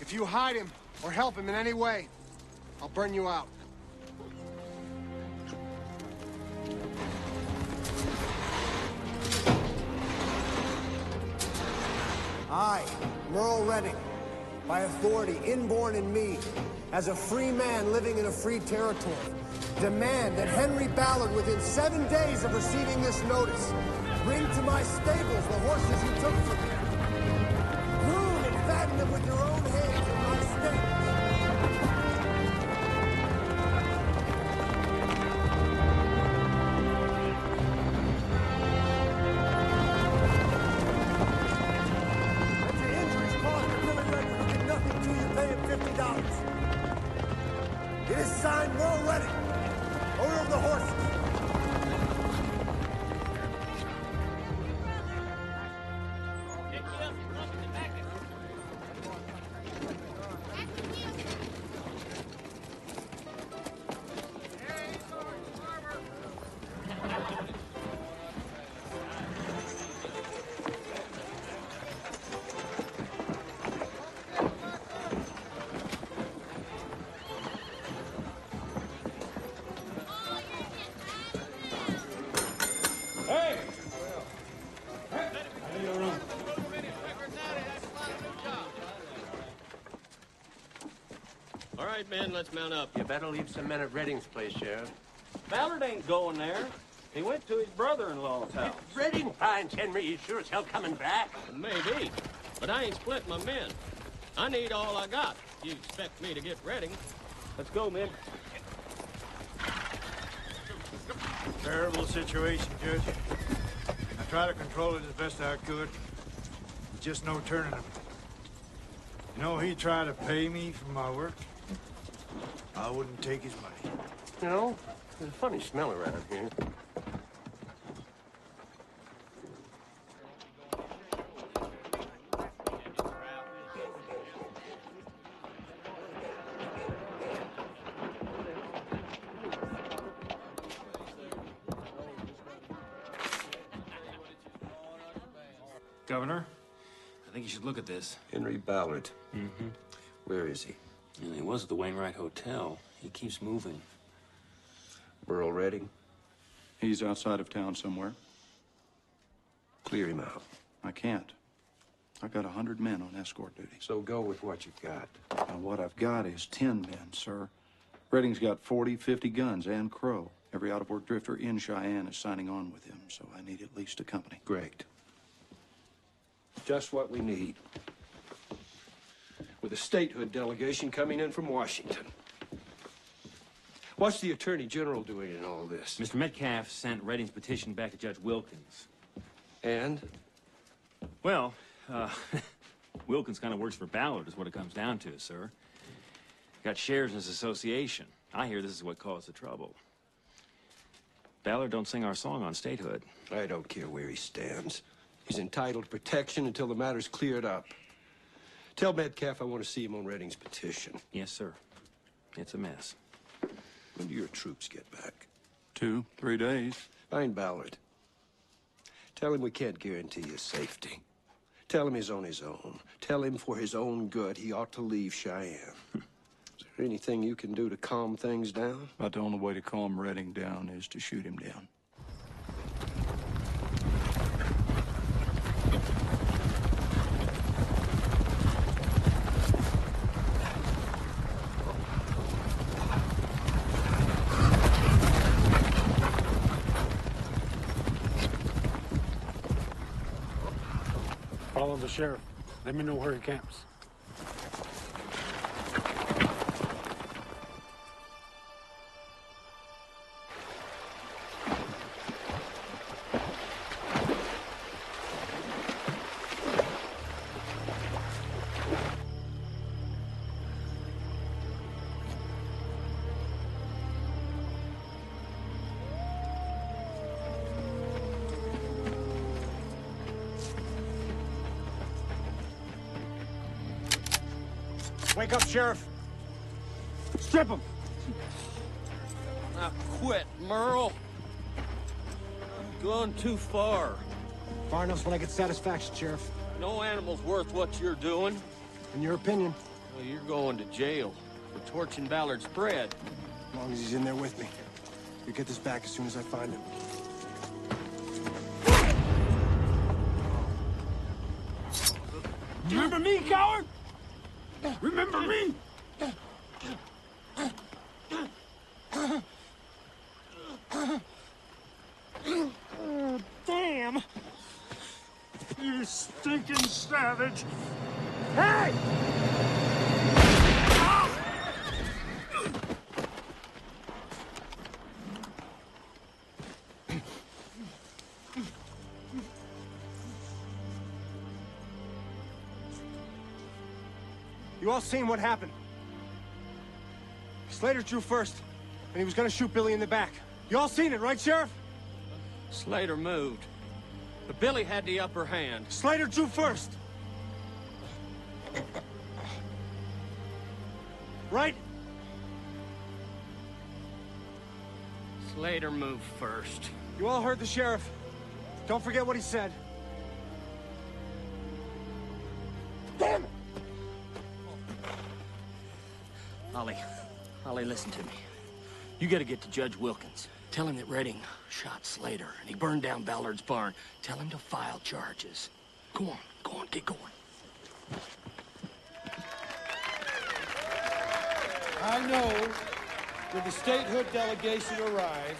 If you hide him or help him in any way, I'll burn you out. I, Merle Redding, by authority inborn in me, as a free man living in a free territory, demand that Henry Ballard, within 7 days of receiving this notice, Bring to my stables the horses you took from me. Groom and fatten them with your own hands in my stables. If your injuries caused the Billy Redwood to get nothing to you, pay him $50. It is signed Merle Redding, owner of the horses. All right, men, let's mount up. You better leave some men at Redding's place, Sheriff. Ballard ain't going there. He went to his brother-in-law's house. If Redding finds Henry, he's sure as hell coming back. Maybe, but I ain't split my men. I need all I got. You expect me to get Redding? Let's go, men. Terrible situation, Judge. I tried to control it as best I could. There's just no turning him. You know, he tried to pay me for my work. I wouldn't take his money. You know, there's a funny smell around here. Governor, I think you should look at this. Henry Ballard. Mm-hmm. Where is he? And he was at the Wainwright Hotel. He keeps moving. Merle Redding? He's outside of town somewhere. Clear him out. I can't. I've got 100 men on escort duty. So go with what you've got. Now, what I've got is 10 men, sir. Redding's got 40, 50 guns and Crow. Every out-of-work drifter in Cheyenne is signing on with him, so I need at least a company. Great. Just what we need. With a statehood delegation coming in from Washington. What's the Attorney General doing in all this? Mr. Metcalf sent Redding's petition back to Judge Wilkins. And? Well, Wilkins kind of works for Ballard, is what it comes down to, sir. Got shares in his association. I hear this is what caused the trouble. Ballard don't sing our song on statehood. I don't care where he stands. He's entitled to protection until the matter's cleared up. Tell Metcalf I want to see him on Redding's petition. Yes, sir. It's a mess. When do your troops get back? 2, 3 days. Find Ballard. Tell him we can't guarantee his safety. Tell him he's on his own. Tell him for his own good he ought to leave Cheyenne. Is there anything you can do to calm things down? About the only way to calm Redding down is to shoot him down. Follow the sheriff. Let me know where he camps. Wake up, Sheriff. Strip him. Now quit, Merle. You've gone too far. Far enough's when I get satisfaction, Sheriff. No animal's worth what you're doing. In your opinion? Well, you're going to jail for torching Ballard's bread. As long as he's in there with me. You get this back as soon as I find him. You remember me, coward? Remember me? Damn! stinking savage. Hey! You all seen what happened? Slater drew first, and he was gonna shoot Billy in the back. You all seen it, right, Sheriff? Slater moved, but Billy had the upper hand. Slater drew first. Right? Slater moved first. You all heard the sheriff. Don't forget what he said. Damn it! Ollie, listen to me. You gotta get to Judge Wilkins. Tell him that Redding shot Slater, and he burned down Ballard's barn. Tell him to file charges. Go on, get going. I know when the statehood delegation arrives,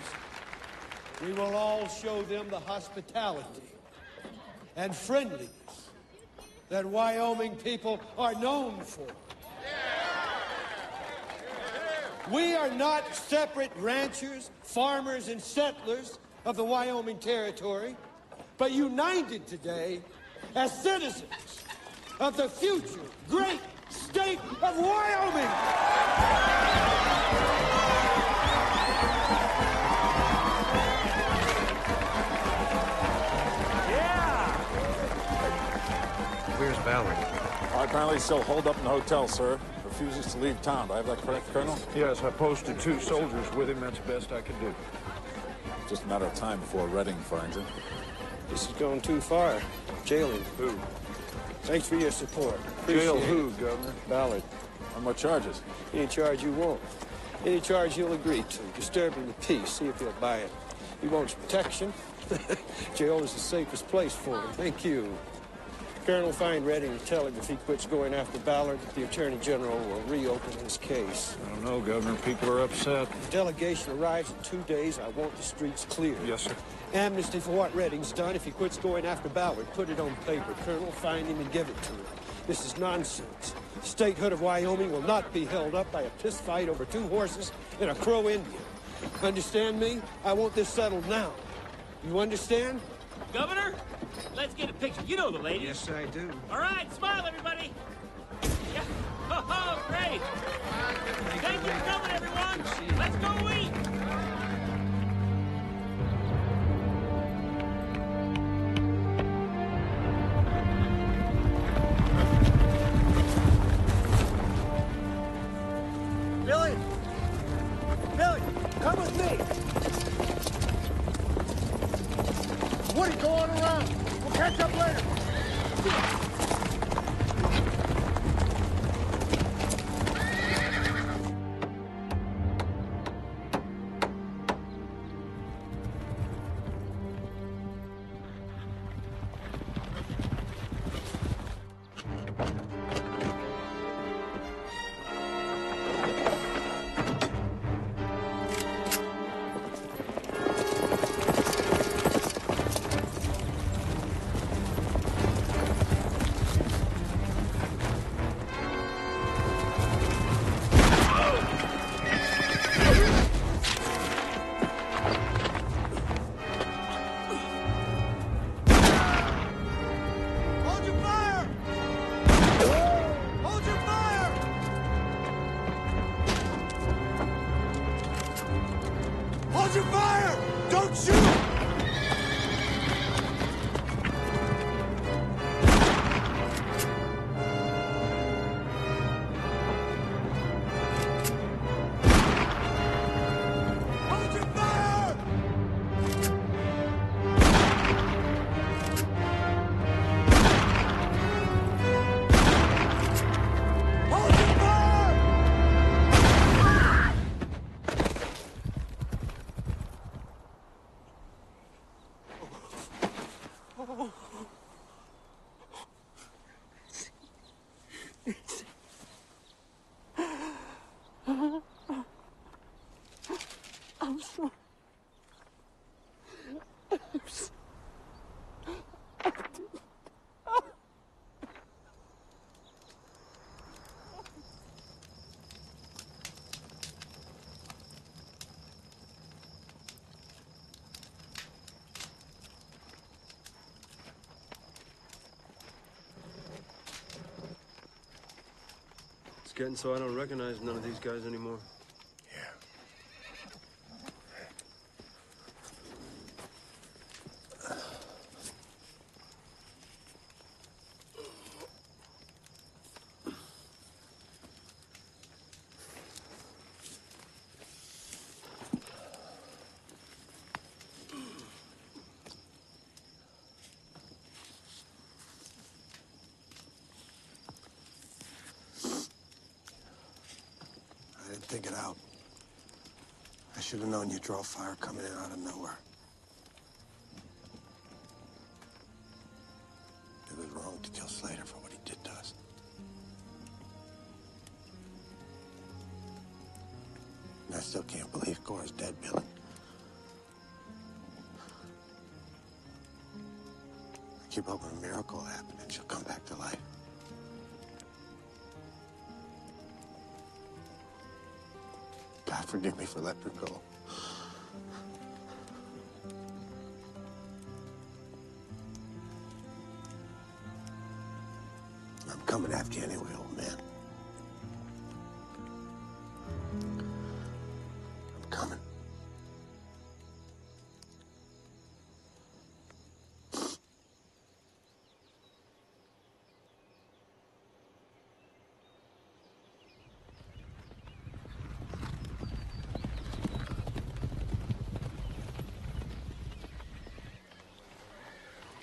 we will all show them the hospitality and friendliness that Wyoming people are known for. We are not separate ranchers, farmers, and settlers of the Wyoming Territory, but united today as citizens of the future great state of Wyoming! Where's Ballard? Apparently still holed up in the hotel, sir. Refuses to leave town. Do I have that correct, Colonel? Yes, I posted 2 soldiers with him. That's the best I could do. Just a matter of time before Redding finds him. This is going too far. Jail him. Who? Thanks for your support. Jail Appreciate who, it. Governor? Ballard. On what charges? Any charge you want. Any charge he'll agree to. Disturbing the peace. See if he'll buy it. He wants protection. Jail is the safest place for him. Thank you. Colonel, find Redding and tell him if he quits going after Ballard, the Attorney General will reopen his case. I don't know, Governor. People are upset. The delegation arrives in 2 days. I want the streets clear. Yes, sir. Amnesty for what Redding's done. If he quits going after Ballard, put it on paper. Colonel, find him and give it to him. This is nonsense. The statehood of Wyoming will not be held up by a piss fight over 2 horses and a Crow Indian. Understand me? I want this settled now. You understand? Governor, let's get a picture. You know the lady. Yes, I do. All right, smile, everybody. Yeah. Oh, great. Thank you for coming, everyone. Let's go eat. Billy! Billy, come with me! Woody, go on around. We'll catch up later. getting so I don't recognize none of these guys anymore. I didn't think it out. I should have known you'd draw fire coming in out of nowhere. It was wrong to kill Slater for what he did to us. And I still can't believe Cora's dead, Billy. I keep hoping a miracle will happen and she'll come back to life. God, forgive me for letting her go. I'm coming after you anyway, old man. I'm coming.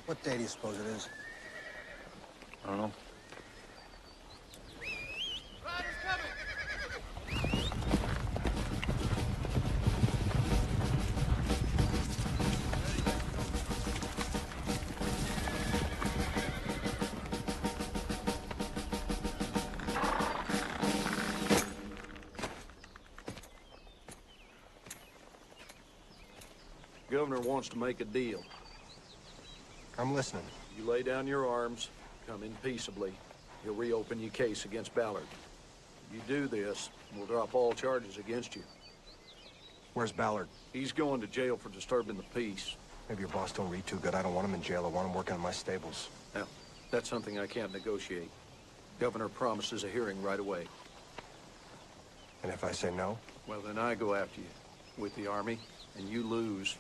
What day do you suppose it is? I don't know. Governor wants to make a deal. I'm listening. You lay down your arms, come in peaceably. He'll reopen your case against Ballard. If you do this, we'll drop all charges against you. Where's Ballard? He's going to jail for disturbing the peace. Maybe your boss don't read too good. I don't want him in jail. I want him working in my stables. Now, that's something I can't negotiate. Governor promises a hearing right away. And if I say no? Well, then I go after you with the army, and you lose.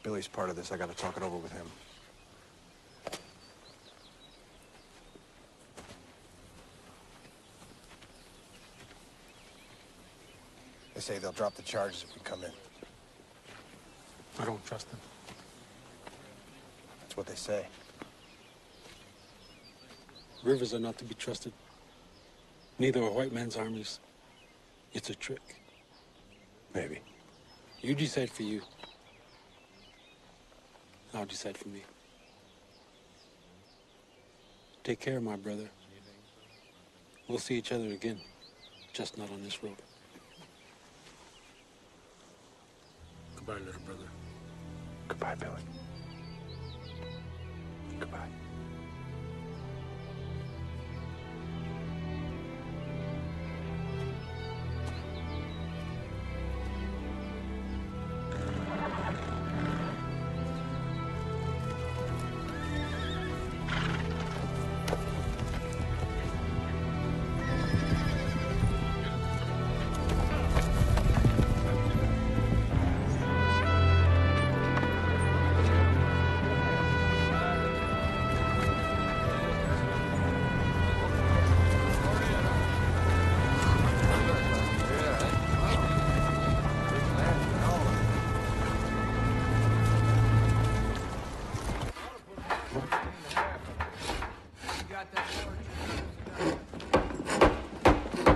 Billy's part of this. I gotta talk it over with him. They say they'll drop the charges if we come in. I don't trust them. That's what they say. Rivers are not to be trusted. Neither are white men's armies. It's a trick. Maybe. You decide for you. I'll decide for me. Take care, my brother. We'll see each other again, just not on this road. Goodbye, little brother. Goodbye, Billy. Goodbye.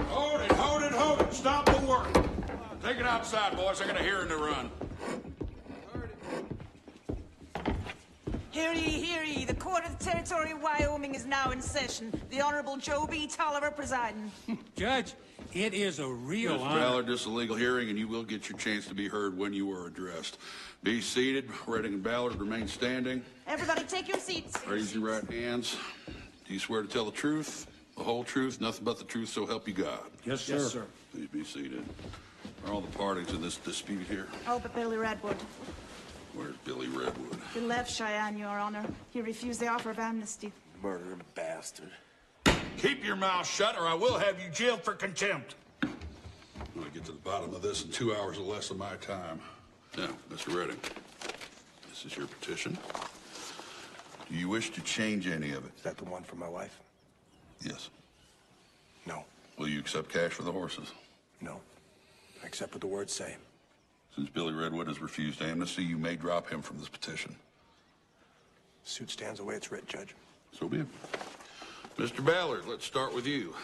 Hold it! Stop the work! Take it outside, boys. I got a hearing to run. Hear ye, the Court of the Territory of Wyoming is now in session. The Honorable Joe B. Tolliver presiding. Judge, it is a real Mr. honor. Ballard, this is a legal hearing, and you will get your chance to be heard when you are addressed. Be seated. Redding and Ballard remain standing. Everybody take your seats. Raise your right hands. Do you swear to tell the truth, The whole truth, nothing but the truth, so help you God. Yes, sir. Yes, sir. Please be seated. Are all the parties in this dispute here? Oh, but Billy Redwood. Where's Billy Redwood? He left Cheyenne, Your Honor. He refused the offer of amnesty. Murdering bastard. Keep your mouth shut, or I will have you jailed for contempt. I'm gonna get to the bottom of this in 2 hours or less of my time. Now, Mr. Redding, this is your petition. Do you wish to change any of it? Is that the one for my wife? Yes. No. Will you accept cash for the horses? No. I accept what the words say. Since Billy Redwood has refused amnesty, you may drop him from this petition. Suit stands the way it's writ, Judge. So be it. Mr. Ballard, let's start with you.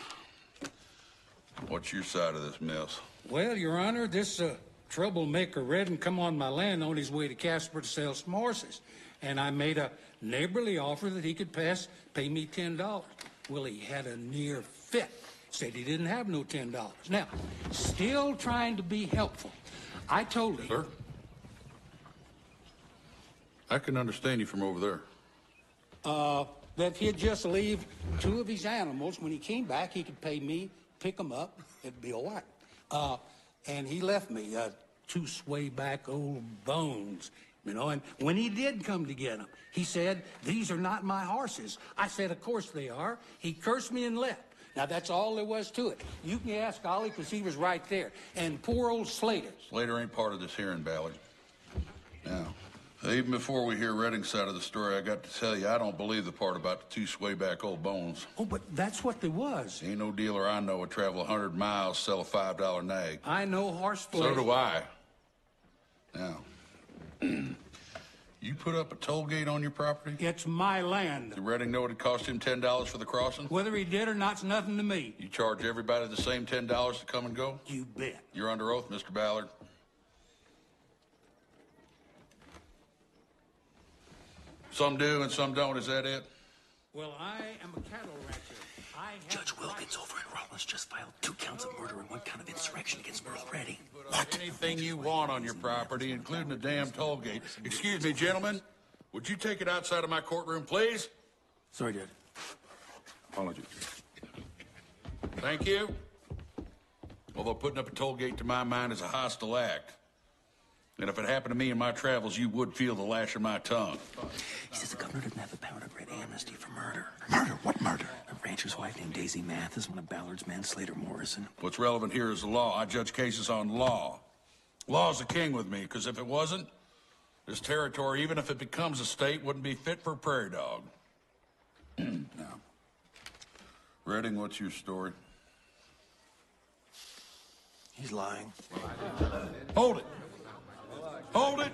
What's your side of this mess? Well, Your Honor, this troublemaker Redding come on my land on his way to Casper to sell some horses. And I made a neighborly offer that he could pay me $10. Well, he had a near fit. Said he didn't have no $10. Now, still trying to be helpful. I told him... Sir? I can understand you from over there. That he'd just leave 2 of his animals. When he came back, he could pay me, pick them up. It'd be all right. And he left me 2 sway-back old bones, you know. And when he did come to get them, he said, "These are not my horses." I said, "Of course they are." He cursed me and left. Now, that's all there was to it. You can ask Ollie, because he was right there. And poor old Slater. Slater ain't part of this hearing, Ballard. Now, even before we hear Redding's side of the story, I got to tell you, I don't believe the part about the 2 sway-back old bones. Oh, but that's what there was. Ain't no dealer I know would travel 100 miles, sell a $5 nag. I know horse flesh. So do I. Now, you put up a toll gate on your property? It's my land. Did Redding know it cost him $10 for the crossing? Whether he did or not's nothing to me. You charge everybody the same $10 to come and go? You bet. You're under oath, Mr. Ballard. Some do and some don't, is that it? Well, I am a cattle rancher. Judge Wilkins over in Rollins just filed 2 counts of murder and 1 count of insurrection against Merle Redding. What? Anything you want on your property, including the damn toll gate. Excuse me, gentlemen. Would you take it outside of my courtroom, please? Sorry, Judge. Apologies. Thank you. Although putting up a toll gate to my mind is a hostile act. And if it happened to me in my travels, you would feel the lash of my tongue. He says the governor doesn't have the power to grant amnesty for murder. Murder? What murder? A rancher's wife named Daisy Mathis, one of Ballard's men, Slater Morrison. What's relevant here is the law. I judge cases on law. Law's the king with me, because if it wasn't, this territory, even if it becomes a state, wouldn't be fit for a prairie dog. Now, Redding, what's your story? He's lying. Hold it. Hold it!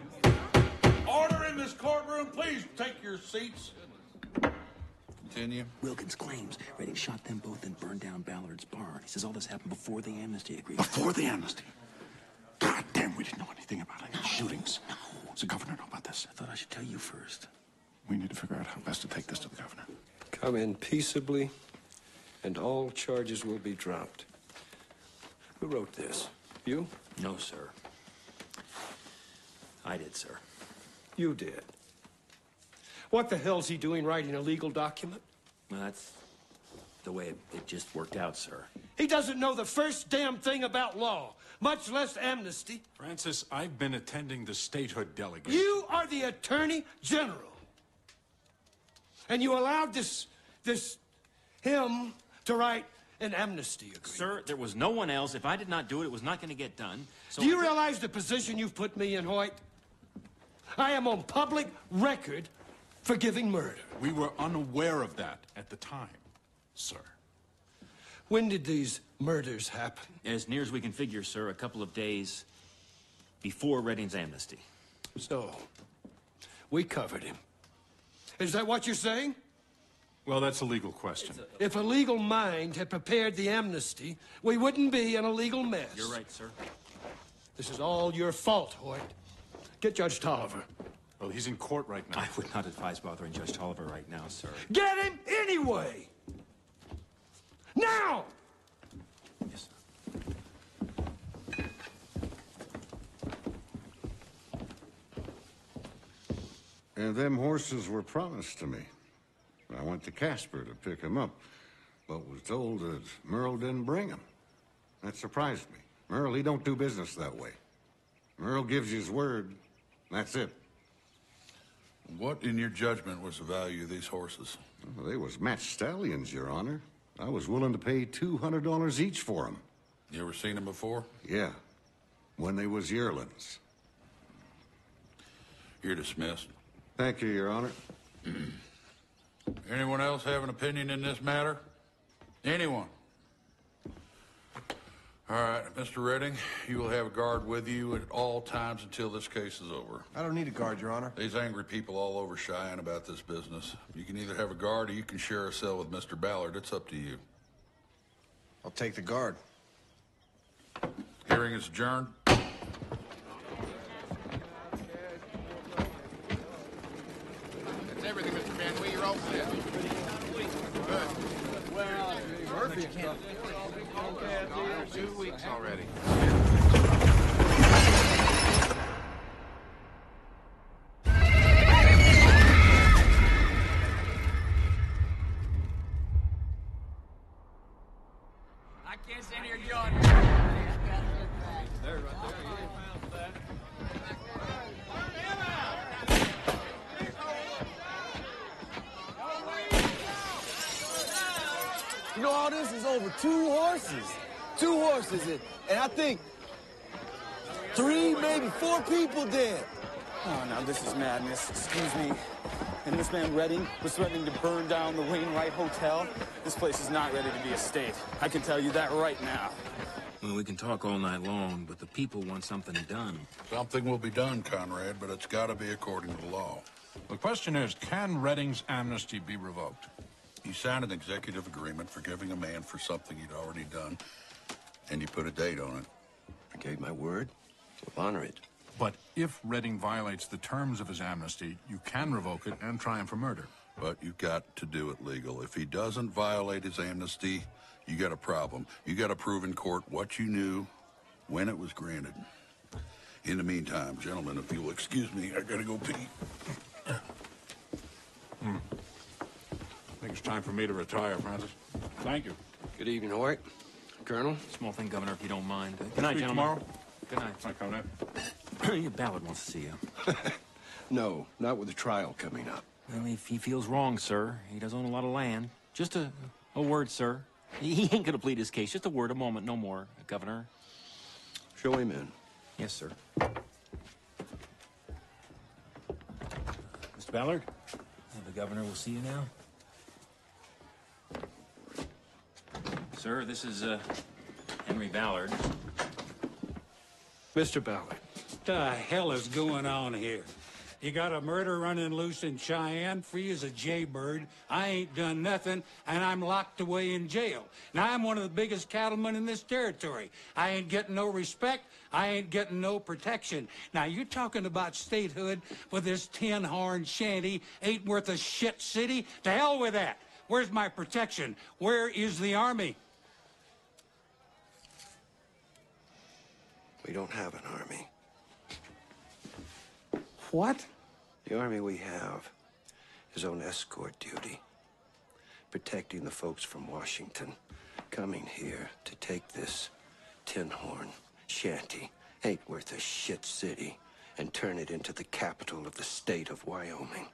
Order in this courtroom. Please take your seats. Continue. Wilkins claims Redding shot them both and burned down Ballard's barn. He says all this happened before the amnesty agreement. Before the amnesty? God damn, we didn't know anything about any shootings. No. Does the governor know about this? I thought I should tell you first. We need to figure out how best to take this to the governor. Come in peaceably, and all charges will be dropped. Who wrote this? You? No, sir. I did, sir. You did. What the hell's he doing writing a legal document? Well, that's the way it just worked out, sir. He doesn't know the first damn thing about law, much less amnesty. Francis, I've been attending the statehood delegation. You are the Attorney General. And you allowed him to write an amnesty agreement. Sir, there was no one else. If I did not do it, it was not going to get done. So do you realize the position you've put me in, Hoyt? I am on public record for giving murder. We were unaware of that at the time, sir. When did these murders happen? As near as we can figure, sir, a couple of days before Redding's amnesty. So, we covered him. Is that what you're saying? Well, that's a legal question. If a legal mind had prepared the amnesty, we wouldn't be in a legal mess. You're right, sir. This is all your fault, Hoyt. Get Judge Tolliver. Well, he's in court right now. I would not advise bothering Judge Tolliver right now, sir. Get him anyway! Now! Yes, sir. And them horses were promised to me. I went to Casper to pick them up. but was told that Merle didn't bring him. That surprised me. Merle, he don't do business that way. Merle gives you his word. That's it. What, in your judgment, was the value of these horses? Well, they was matched stallions, Your Honor. I was willing to pay $200 each for them. You ever seen them before? Yeah, when they was yearlings. You're dismissed. Thank you, Your Honor. Anyone else have an opinion in this matter? Anyone? All right, Mr. Redding, you will have a guard with you at all times until this case is over. I don't need a guard, Your Honor. There's angry people all over Cheyenne about this business. You can either have a guard or you can share a cell with Mr. Ballard. It's up to you. I'll take the guard. Hearing is adjourned. That's everything, Mr. Manwee. You're all set. Good. Well, Murphy can't. 2 weeks already. I can't stand here yawning. There, right there. You found that. You know, all this is over 2 horses. 2 horses, and I think 3, maybe 4 people dead. Oh, now this is madness. Excuse me. And this man Redding was threatening to burn down the Wainwright Hotel. This place is not ready to be a state. I can tell you that right now. Well, we can talk all night long, but the people want something done. Something will be done, Conrad, but it's got to be according to the law. The question is, can Redding's amnesty be revoked? You signed an executive agreement forgiving a man for something he'd already done, and you put a date on it. I gave my word. We'll honor it. But if Redding violates the terms of his amnesty, you can revoke it and try him for murder. But you've got to do it legal. If he doesn't violate his amnesty, you got a problem. You got to prove in court what you knew, when it was granted. In the meantime, gentlemen, if you'll excuse me, I gotta go pee. I think it's time for me to retire, Francis. Thank you. Good evening, Hort. Colonel. Small thing, Governor, if you don't mind. Good night, Speak gentlemen. tomorrow? Good night. Hi, Conrad. Ballard wants to see you. No, not with the trial coming up. Well, if he feels wrong, sir, he does own a lot of land. Just a word, sir. He ain't gonna plead his case. Just a word, a moment, no more, Governor. Show him in. Yes, sir. Mr. Ballard, the governor will see you now. Sir, this is Henry Ballard. Mr. Ballard. What the hell is going on here? You got a murder running loose in Cheyenne, free as a jaybird. I ain't done nothing, and I'm locked away in jail. Now, I'm one of the biggest cattlemen in this territory. I ain't getting no respect. I ain't getting no protection. Now, you're talking about statehood with this tin-horn shanty ain't worth a shit city? To hell with that. Where's my protection? Where is the army? We don't have an army. What? The army we have is on escort duty, protecting the folks from Washington, coming here to take this tin-horn shanty, ain't worth a shit city, and turn it into the capital of the state of Wyoming.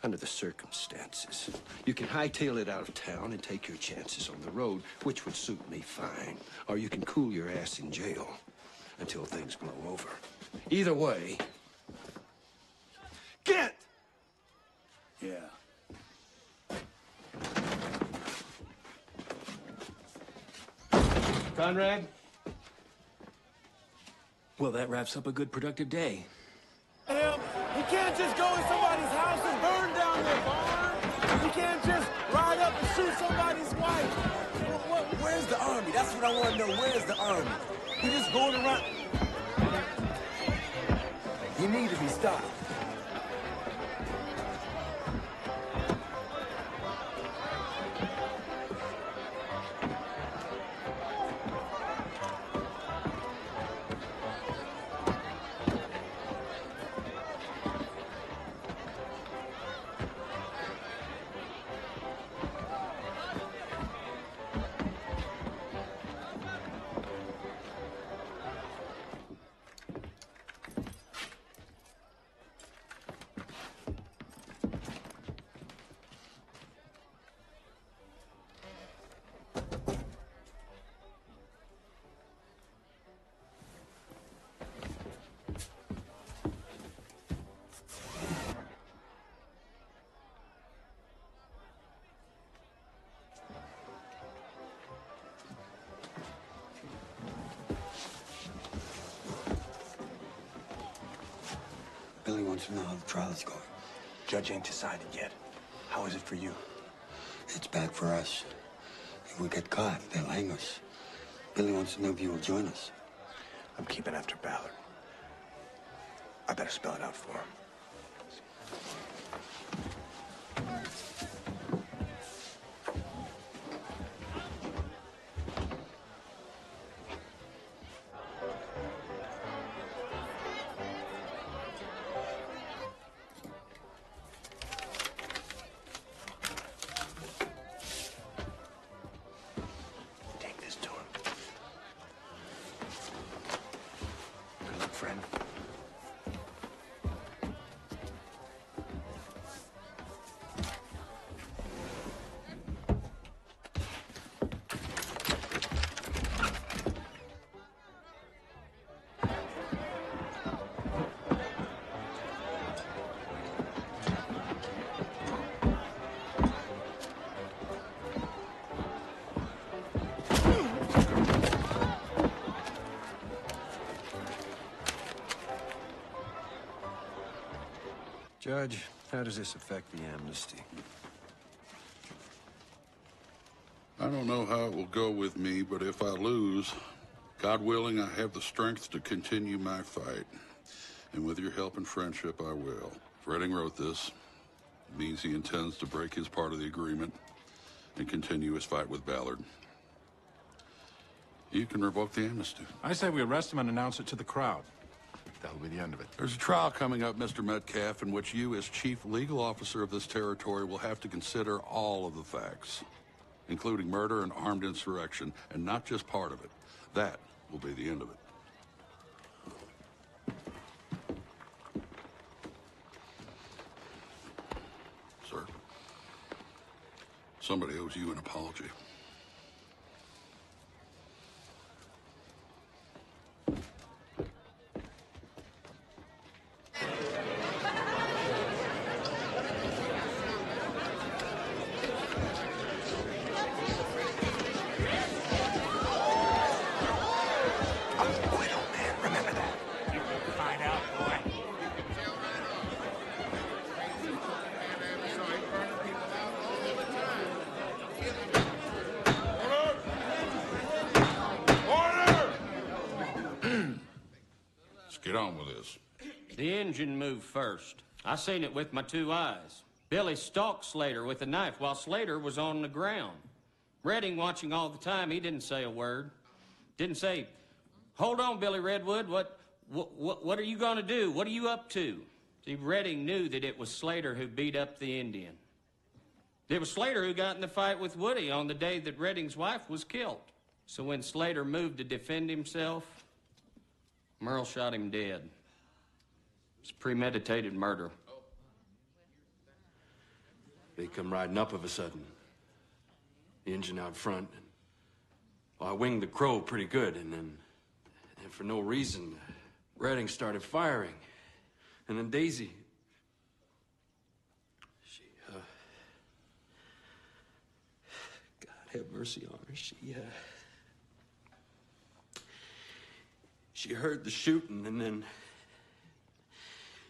Under the circumstances, you can hightail it out of town and take your chances on the road, which would suit me fine. Or you can cool your ass in jail until things blow over. Either way, get! Yeah. Conrad? Well, that wraps up a good, productive day. Him, he can't just go in somebody's house and burn down their barn. He can't just ride up and shoot somebody's wife. Where's the army? That's what I want to know. Where's the army? He just going around. You need to be stopped. wants to know how the trial is going. Judge ain't decided yet. How is it for you? It's bad for us. If we get caught, they'll hang us. Billy wants to know if you will join us. I'm keeping after Ballard. I better spell it out for him. Take this to him. Good luck, friend. Judge, how does this affect the amnesty? I don't know how it will go with me, but if I lose, God willing, I have the strength to continue my fight. And with your help and friendship, I will. If Redding wrote this, it means he intends to break his part of the agreement and continue his fight with Ballard. You can revoke the amnesty. I say we arrest him and announce it to the crowd. That'll be the end of it. There's a trial coming up, Mr. Metcalf, in which you, as chief legal officer of this territory, will have to consider all of the facts, including murder and armed insurrection, and not just part of it. That will be the end of it. Sir, somebody owes you an apology. Find out, boy. Let's get on with this. The engine moved first. I seen it with my 2 eyes. Billy stalked Slater with a knife while Slater was on the ground. Redding watching all the time, he didn't say a word. Didn't say, "Hold on, Billy Redwood, what are you gonna do? What are you up to?" See, Redding knew that it was Slater who beat up the Indian. It was Slater who got in the fight with Woody on the day that Redding's wife was killed. So when Slater moved to defend himself, Merle shot him dead. It's premeditated murder. They come riding up of a sudden. The engine out front. Well, I winged the crow pretty good, and for no reason, Redding started firing. And then Daisy, God have mercy on her, she heard the shooting, and then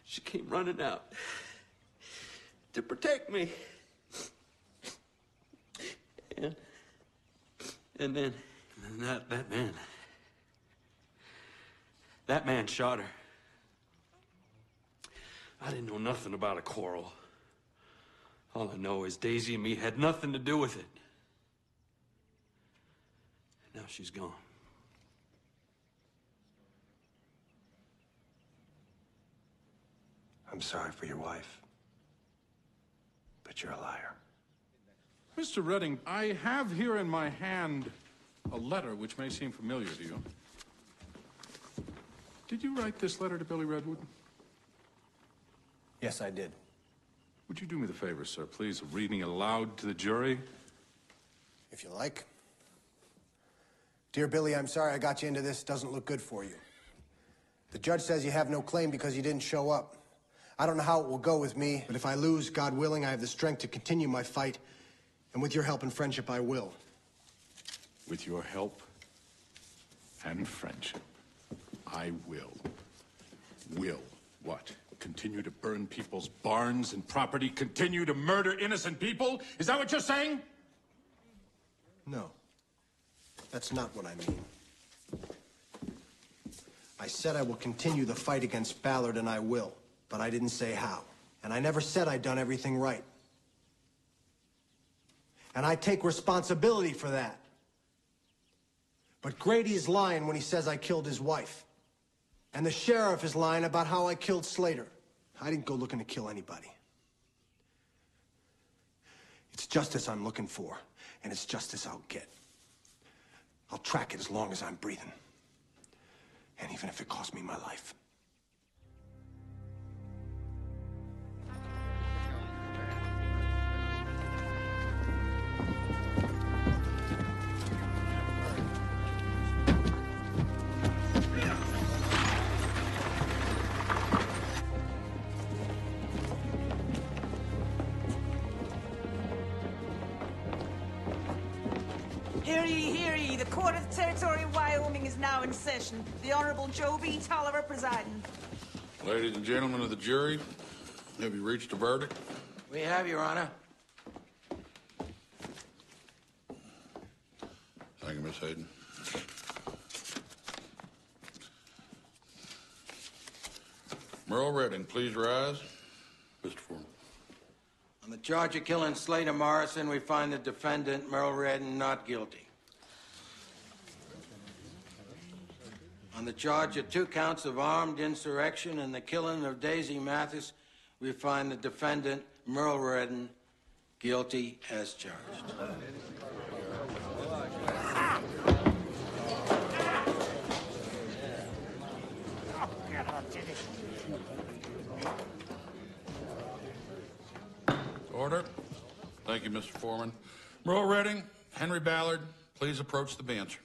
she came running out to protect me. And then that man shot her. I didn't know nothing about a quarrel. All I know is Daisy and me had nothing to do with it. Now she's gone. I'm sorry for your wife, but you're a liar. Mr. Redding, I have here in my hand a letter which may seem familiar to you. Did you write this letter to Billy Redwood? Yes, I did. Would you do me the favor, sir, please, of reading it aloud to the jury? If you like. Dear Billy, I'm sorry I got you into this. Doesn't look good for you. The judge says you have no claim because you didn't show up. I don't know how it will go with me, but if I lose, God willing, I have the strength to continue my fight. And with your help and friendship, I will. With your help and friendship, I will. Will what? Continue to burn people's barns and property? Continue to murder innocent people? Is that what you're saying? No. That's not what I mean. I said I will continue the fight against Ballard, and I will. But I didn't say how. And I never said I'd done everything right. And I take responsibility for that. But Grady is lying when he says I killed his wife. And the sheriff is lying about how I killed Slater. I didn't go looking to kill anybody. It's justice I'm looking for, and it's justice I'll get. I'll track it as long as I'm breathing. And even if it costs me my life. Hear ye, the Court of the Territory of Wyoming is now in session. The Honorable Joe B. Tolliver presiding. Ladies and gentlemen of the jury, have you reached a verdict? We have, Your Honor. Thank you, Miss Hayden. Merle Redding, please rise. Mr. Foreman. On the charge of killing Slater Morrison, we find the defendant, Merle Redding, not guilty. On the charge of 2 counts of armed insurrection and the killing of Daisy Mathis, we find the defendant, Merle Redding, guilty as charged. Order. Thank you, Mr. Foreman. Merle Redding, Henry Ballard, please approach the bench.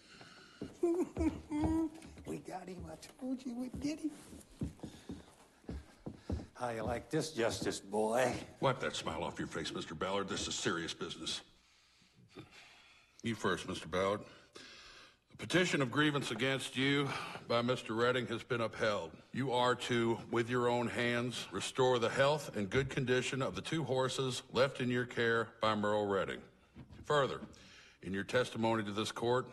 We got him. I told you we'd get him. How you like this, Justice boy? Wipe that smile off your face, Mr. Ballard. This is serious business. You first, Mr. Ballard. The petition of grievance against you by Mr. Redding has been upheld. You are to, with your own hands, restore the health and good condition of the 2 horses left in your care by Merle Redding. Further, in your testimony to this court,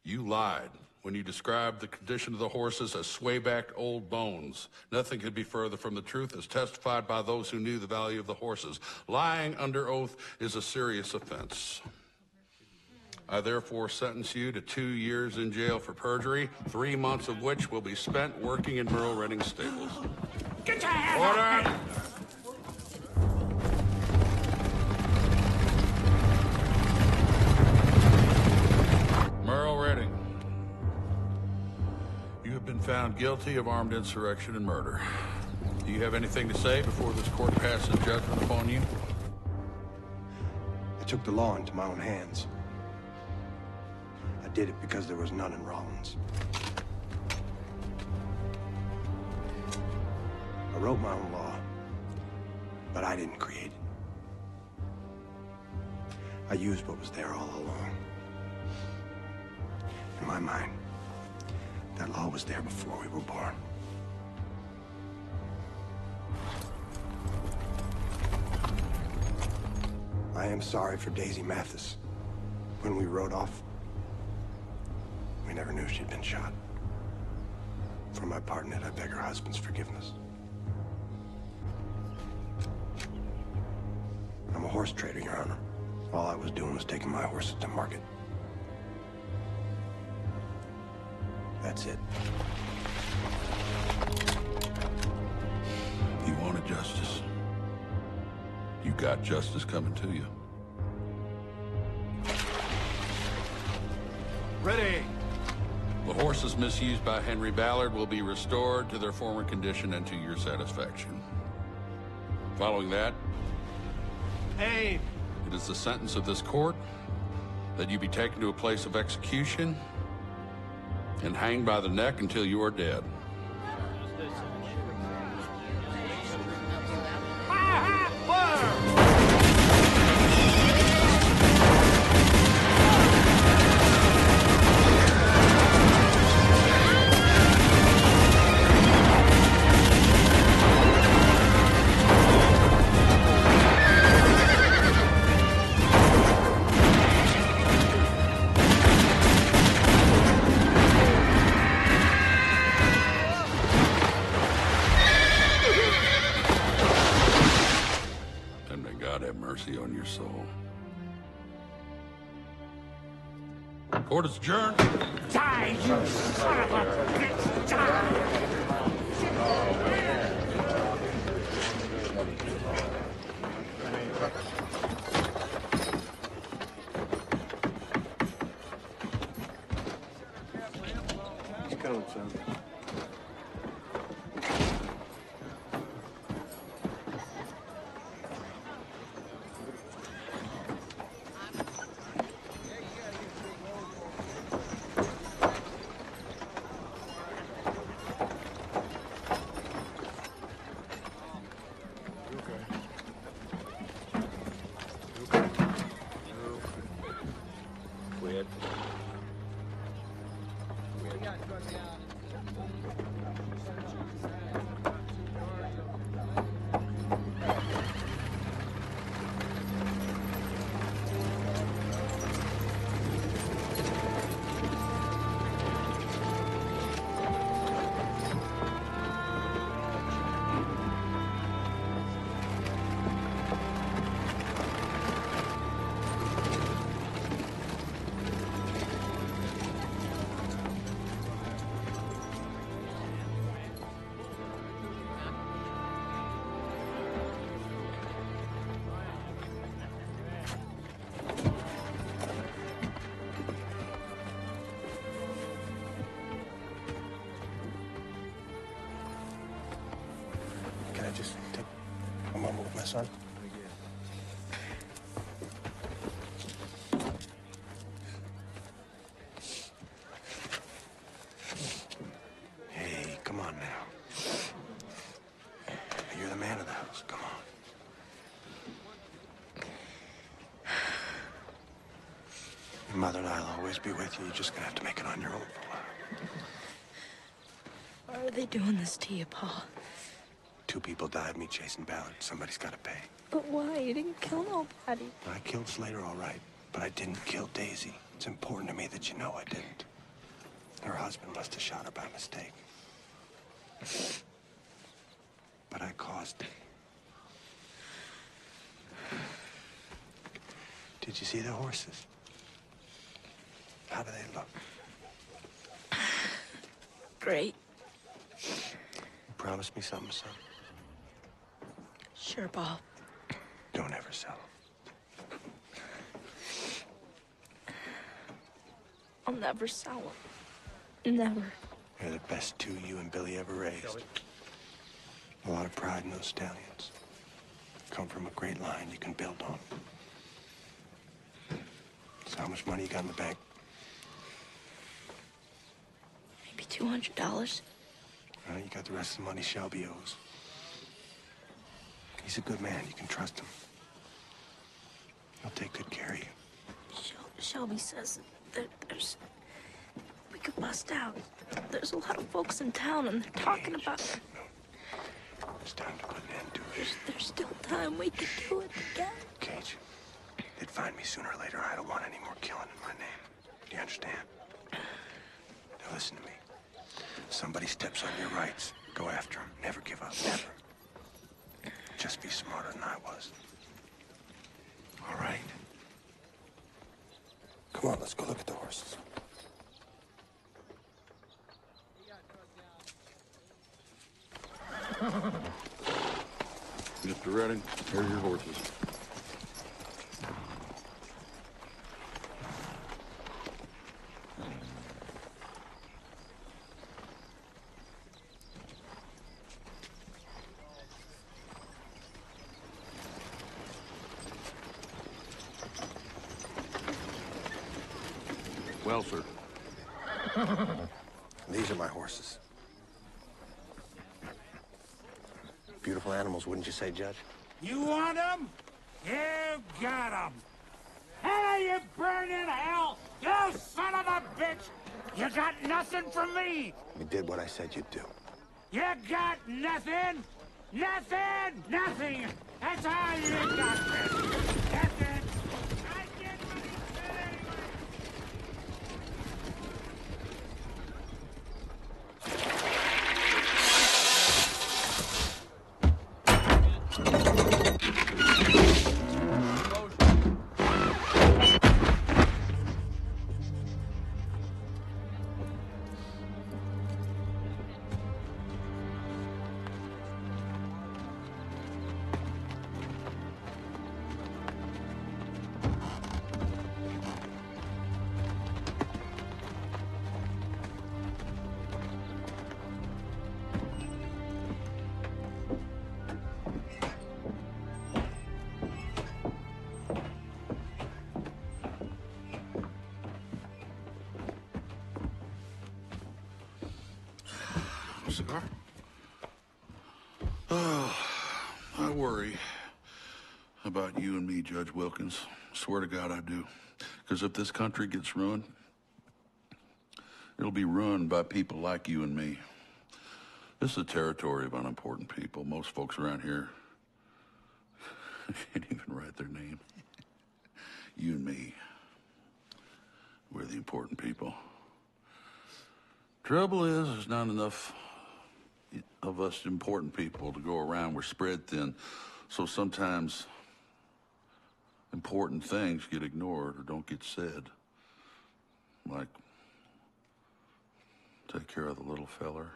you lied when you described the condition of the horses as sway-backed old bones. Nothing could be further from the truth, as testified by those who knew the value of the horses. Lying under oath is a serious offense. I therefore sentence you to 2 years in jail for perjury, 3 months of which will be spent working in Merle Redding's stables. Get your hands Order! Merle Redding, you have been found guilty of armed insurrection and murder. Do you have anything to say before this court passes judgment upon you? I took the law into my own hands. I did it because there was none in Rollins. I wrote my own law, but I didn't create it. I used what was there all along. In my mind, that law was there before we were born. I am sorry for Daisy Mathis. When we rode off, we never knew she'd been shot. For my part in it, I beg her husband's forgiveness. I'm a horse trader, Your Honor. All I was doing was taking my horses to market. That's it. You wanted justice. You got justice coming to you. Ready! The horses misused by Henry Ballard will be restored to their former condition and to your satisfaction. Following that, Hey! it is the sentence of this court that you be taken to a place of execution and hanged by the neck until you are dead. God have mercy on your soul. Court is adjourned. Die, you son of a bitch! Die! He's coming, son. Quit. Can I just take a moment with my son? Hey, come on now. You're the man of the house. Come on. Your mother and I'll always be with you. You're just gonna have to make it on your own for a while. Why are they doing this to you, Pa? 2 people died me chasing Ballard. Somebody's gotta pay. But why? You didn't kill nobody. I killed Slater, all right, but I didn't kill Daisy. It's important to me that you know I didn't. Her husband must have shot her by mistake. But I caused it. Did you see the horses? How do they look? Great. You promise me something, son? Sure, Bob. Don't ever sell them. I'll never sell them. Never. They're the best 2 you and Billy ever raised. A lot of pride in those stallions. Come from a great line you can build on. So how much money you got in the bank? Maybe $200. Well, you got the rest of the money Shelby owes. He's a good man. You can trust him. He'll take good care of you. Shelby says that we could bust out. There's a lot of folks in town, and they're talking about it. It's time to put an end to it. There's still time. We could do it together. Cage, they'd find me sooner or later. I don't want any more killing in my name. Do you understand? Now listen to me. Somebody steps on your rights, go after him. Never give up. Never. Just be smarter than I was. All right? Come on, let's go look at the horses. Mr. Redding, here are your horses. Well, sir. These are my horses. Beautiful animals, wouldn't you say, Judge? You want them? You got them. Hell, you burn in hell! You son of a bitch! You got nothing from me! You did what I said you'd do. You got nothing! Nothing! Nothing! That's all you got! That's it! I did what he said anyway! about you and me, Judge Wilkins. Swear to God I do. Because if this country gets ruined, it'll be ruined by people like you and me. This is a territory of unimportant people. Most folks around here can't even write their name. You and me, we're the important people. Trouble is, there's not enough of us important people to go around. We're spread thin, so sometimes important things get ignored or don't get said. Like, take care of the little feller.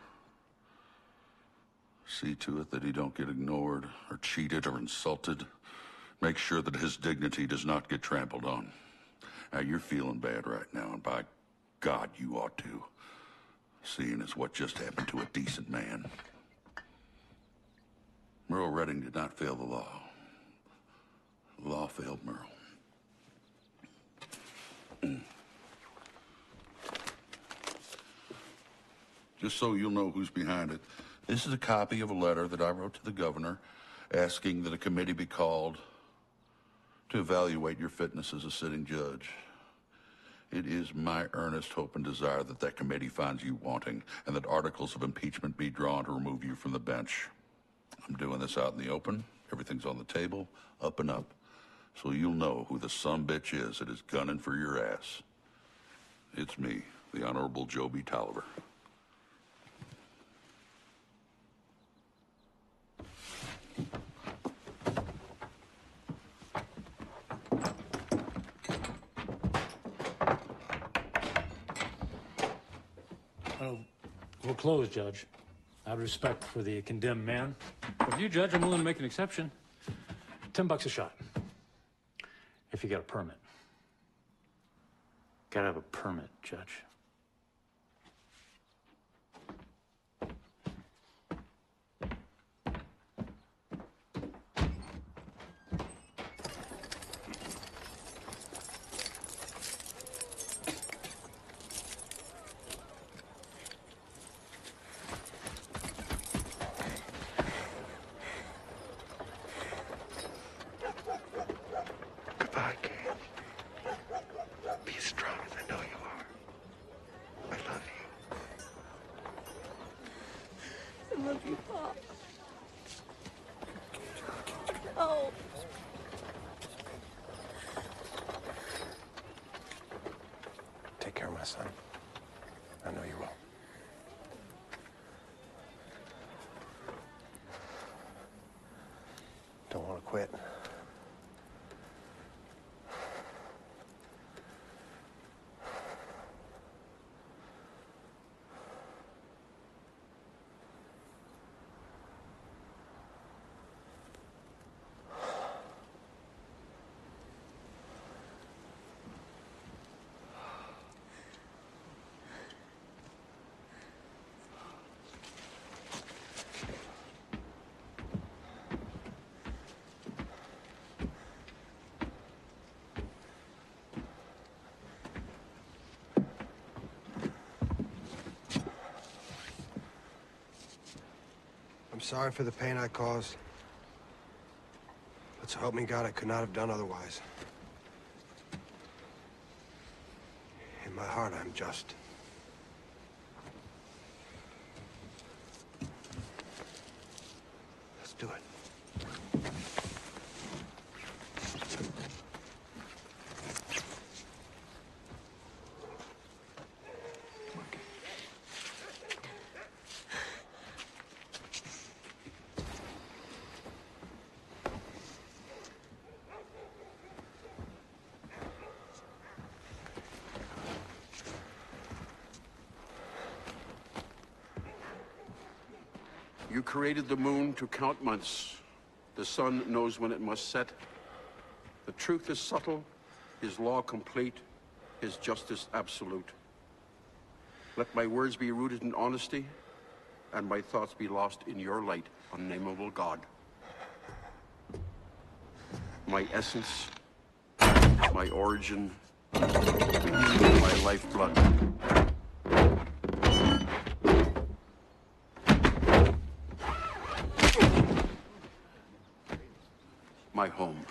See to it that he don't get ignored or cheated or insulted. Make sure that his dignity does not get trampled on. Now, you're feeling bad right now, and by God, you ought to, seeing as what just happened to a decent man. Merle Redding did not fail the law. The law failed Merle. Just so you'll know who's behind it, this is a copy of a letter that I wrote to the governor asking that a committee be called to evaluate your fitness as a sitting judge. It is my earnest hope and desire that that committee finds you wanting and that articles of impeachment be drawn to remove you from the bench. I'm doing this out in the open. Everything's on the table, up and up. So you'll know who the sumbitch is that is gunning for your ass. It's me, the Honorable Joe B. Tolliver. We'll close, Judge. Out of respect for the condemned man. If you, Judge, I'm willing to make an exception. $10 a shot. If you got a permit. Gotta have a permit, Judge. Take care of my son. I know you will. Don't want to quit. I'm sorry for the pain I caused. But so help me God, I could not have done otherwise. In my heart, I'm just. Let's do it. You created the moon to count months. The sun knows when it must set. The truth is subtle, his law complete, his justice absolute. Let my words be rooted in honesty, and my thoughts be lost in your light, unnameable God. My essence, my origin, my lifeblood. My home.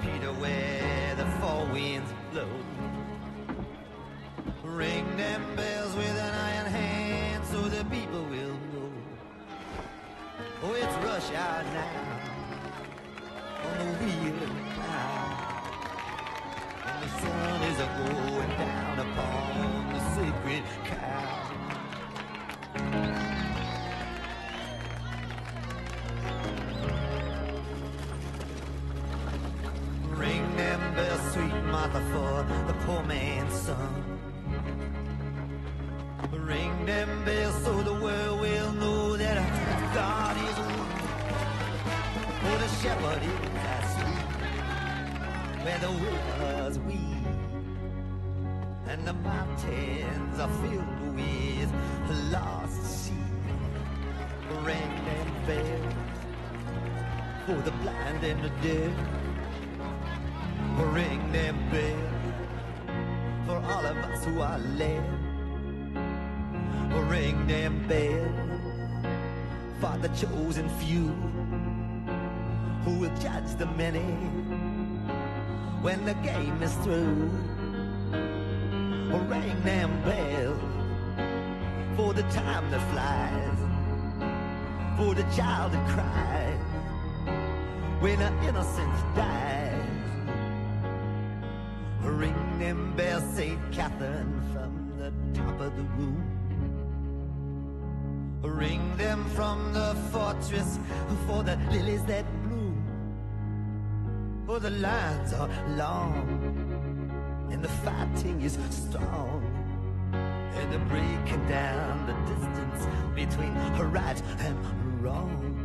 Peter, where the four winds blow. Ring them bells with an iron hand so the people will know. Oh, it's rush hour now on the wheeling cloud, and the sun is a-going down upon the sacred cow. Ring them bells, sweet Martha, for the poor man's son. Ring them bells so the world will know that God is one. For the shepherd is asleep where the willows weep, and the mountains are filled with lost sheep. Ring them bells for the blind and the deaf. Ring them bells for all of us who are left. Ring them bells for the chosen few who will judge the many when the game is through. Ring them bells for the time that flies, for the child that cries when an innocence dies. Ring them bells, St. Catherine, from the top of the room. Ring them from the fortress for the lilies that bloom. For the lines are long and the fighting is strong, and they're breaking down the distance between right and wrong.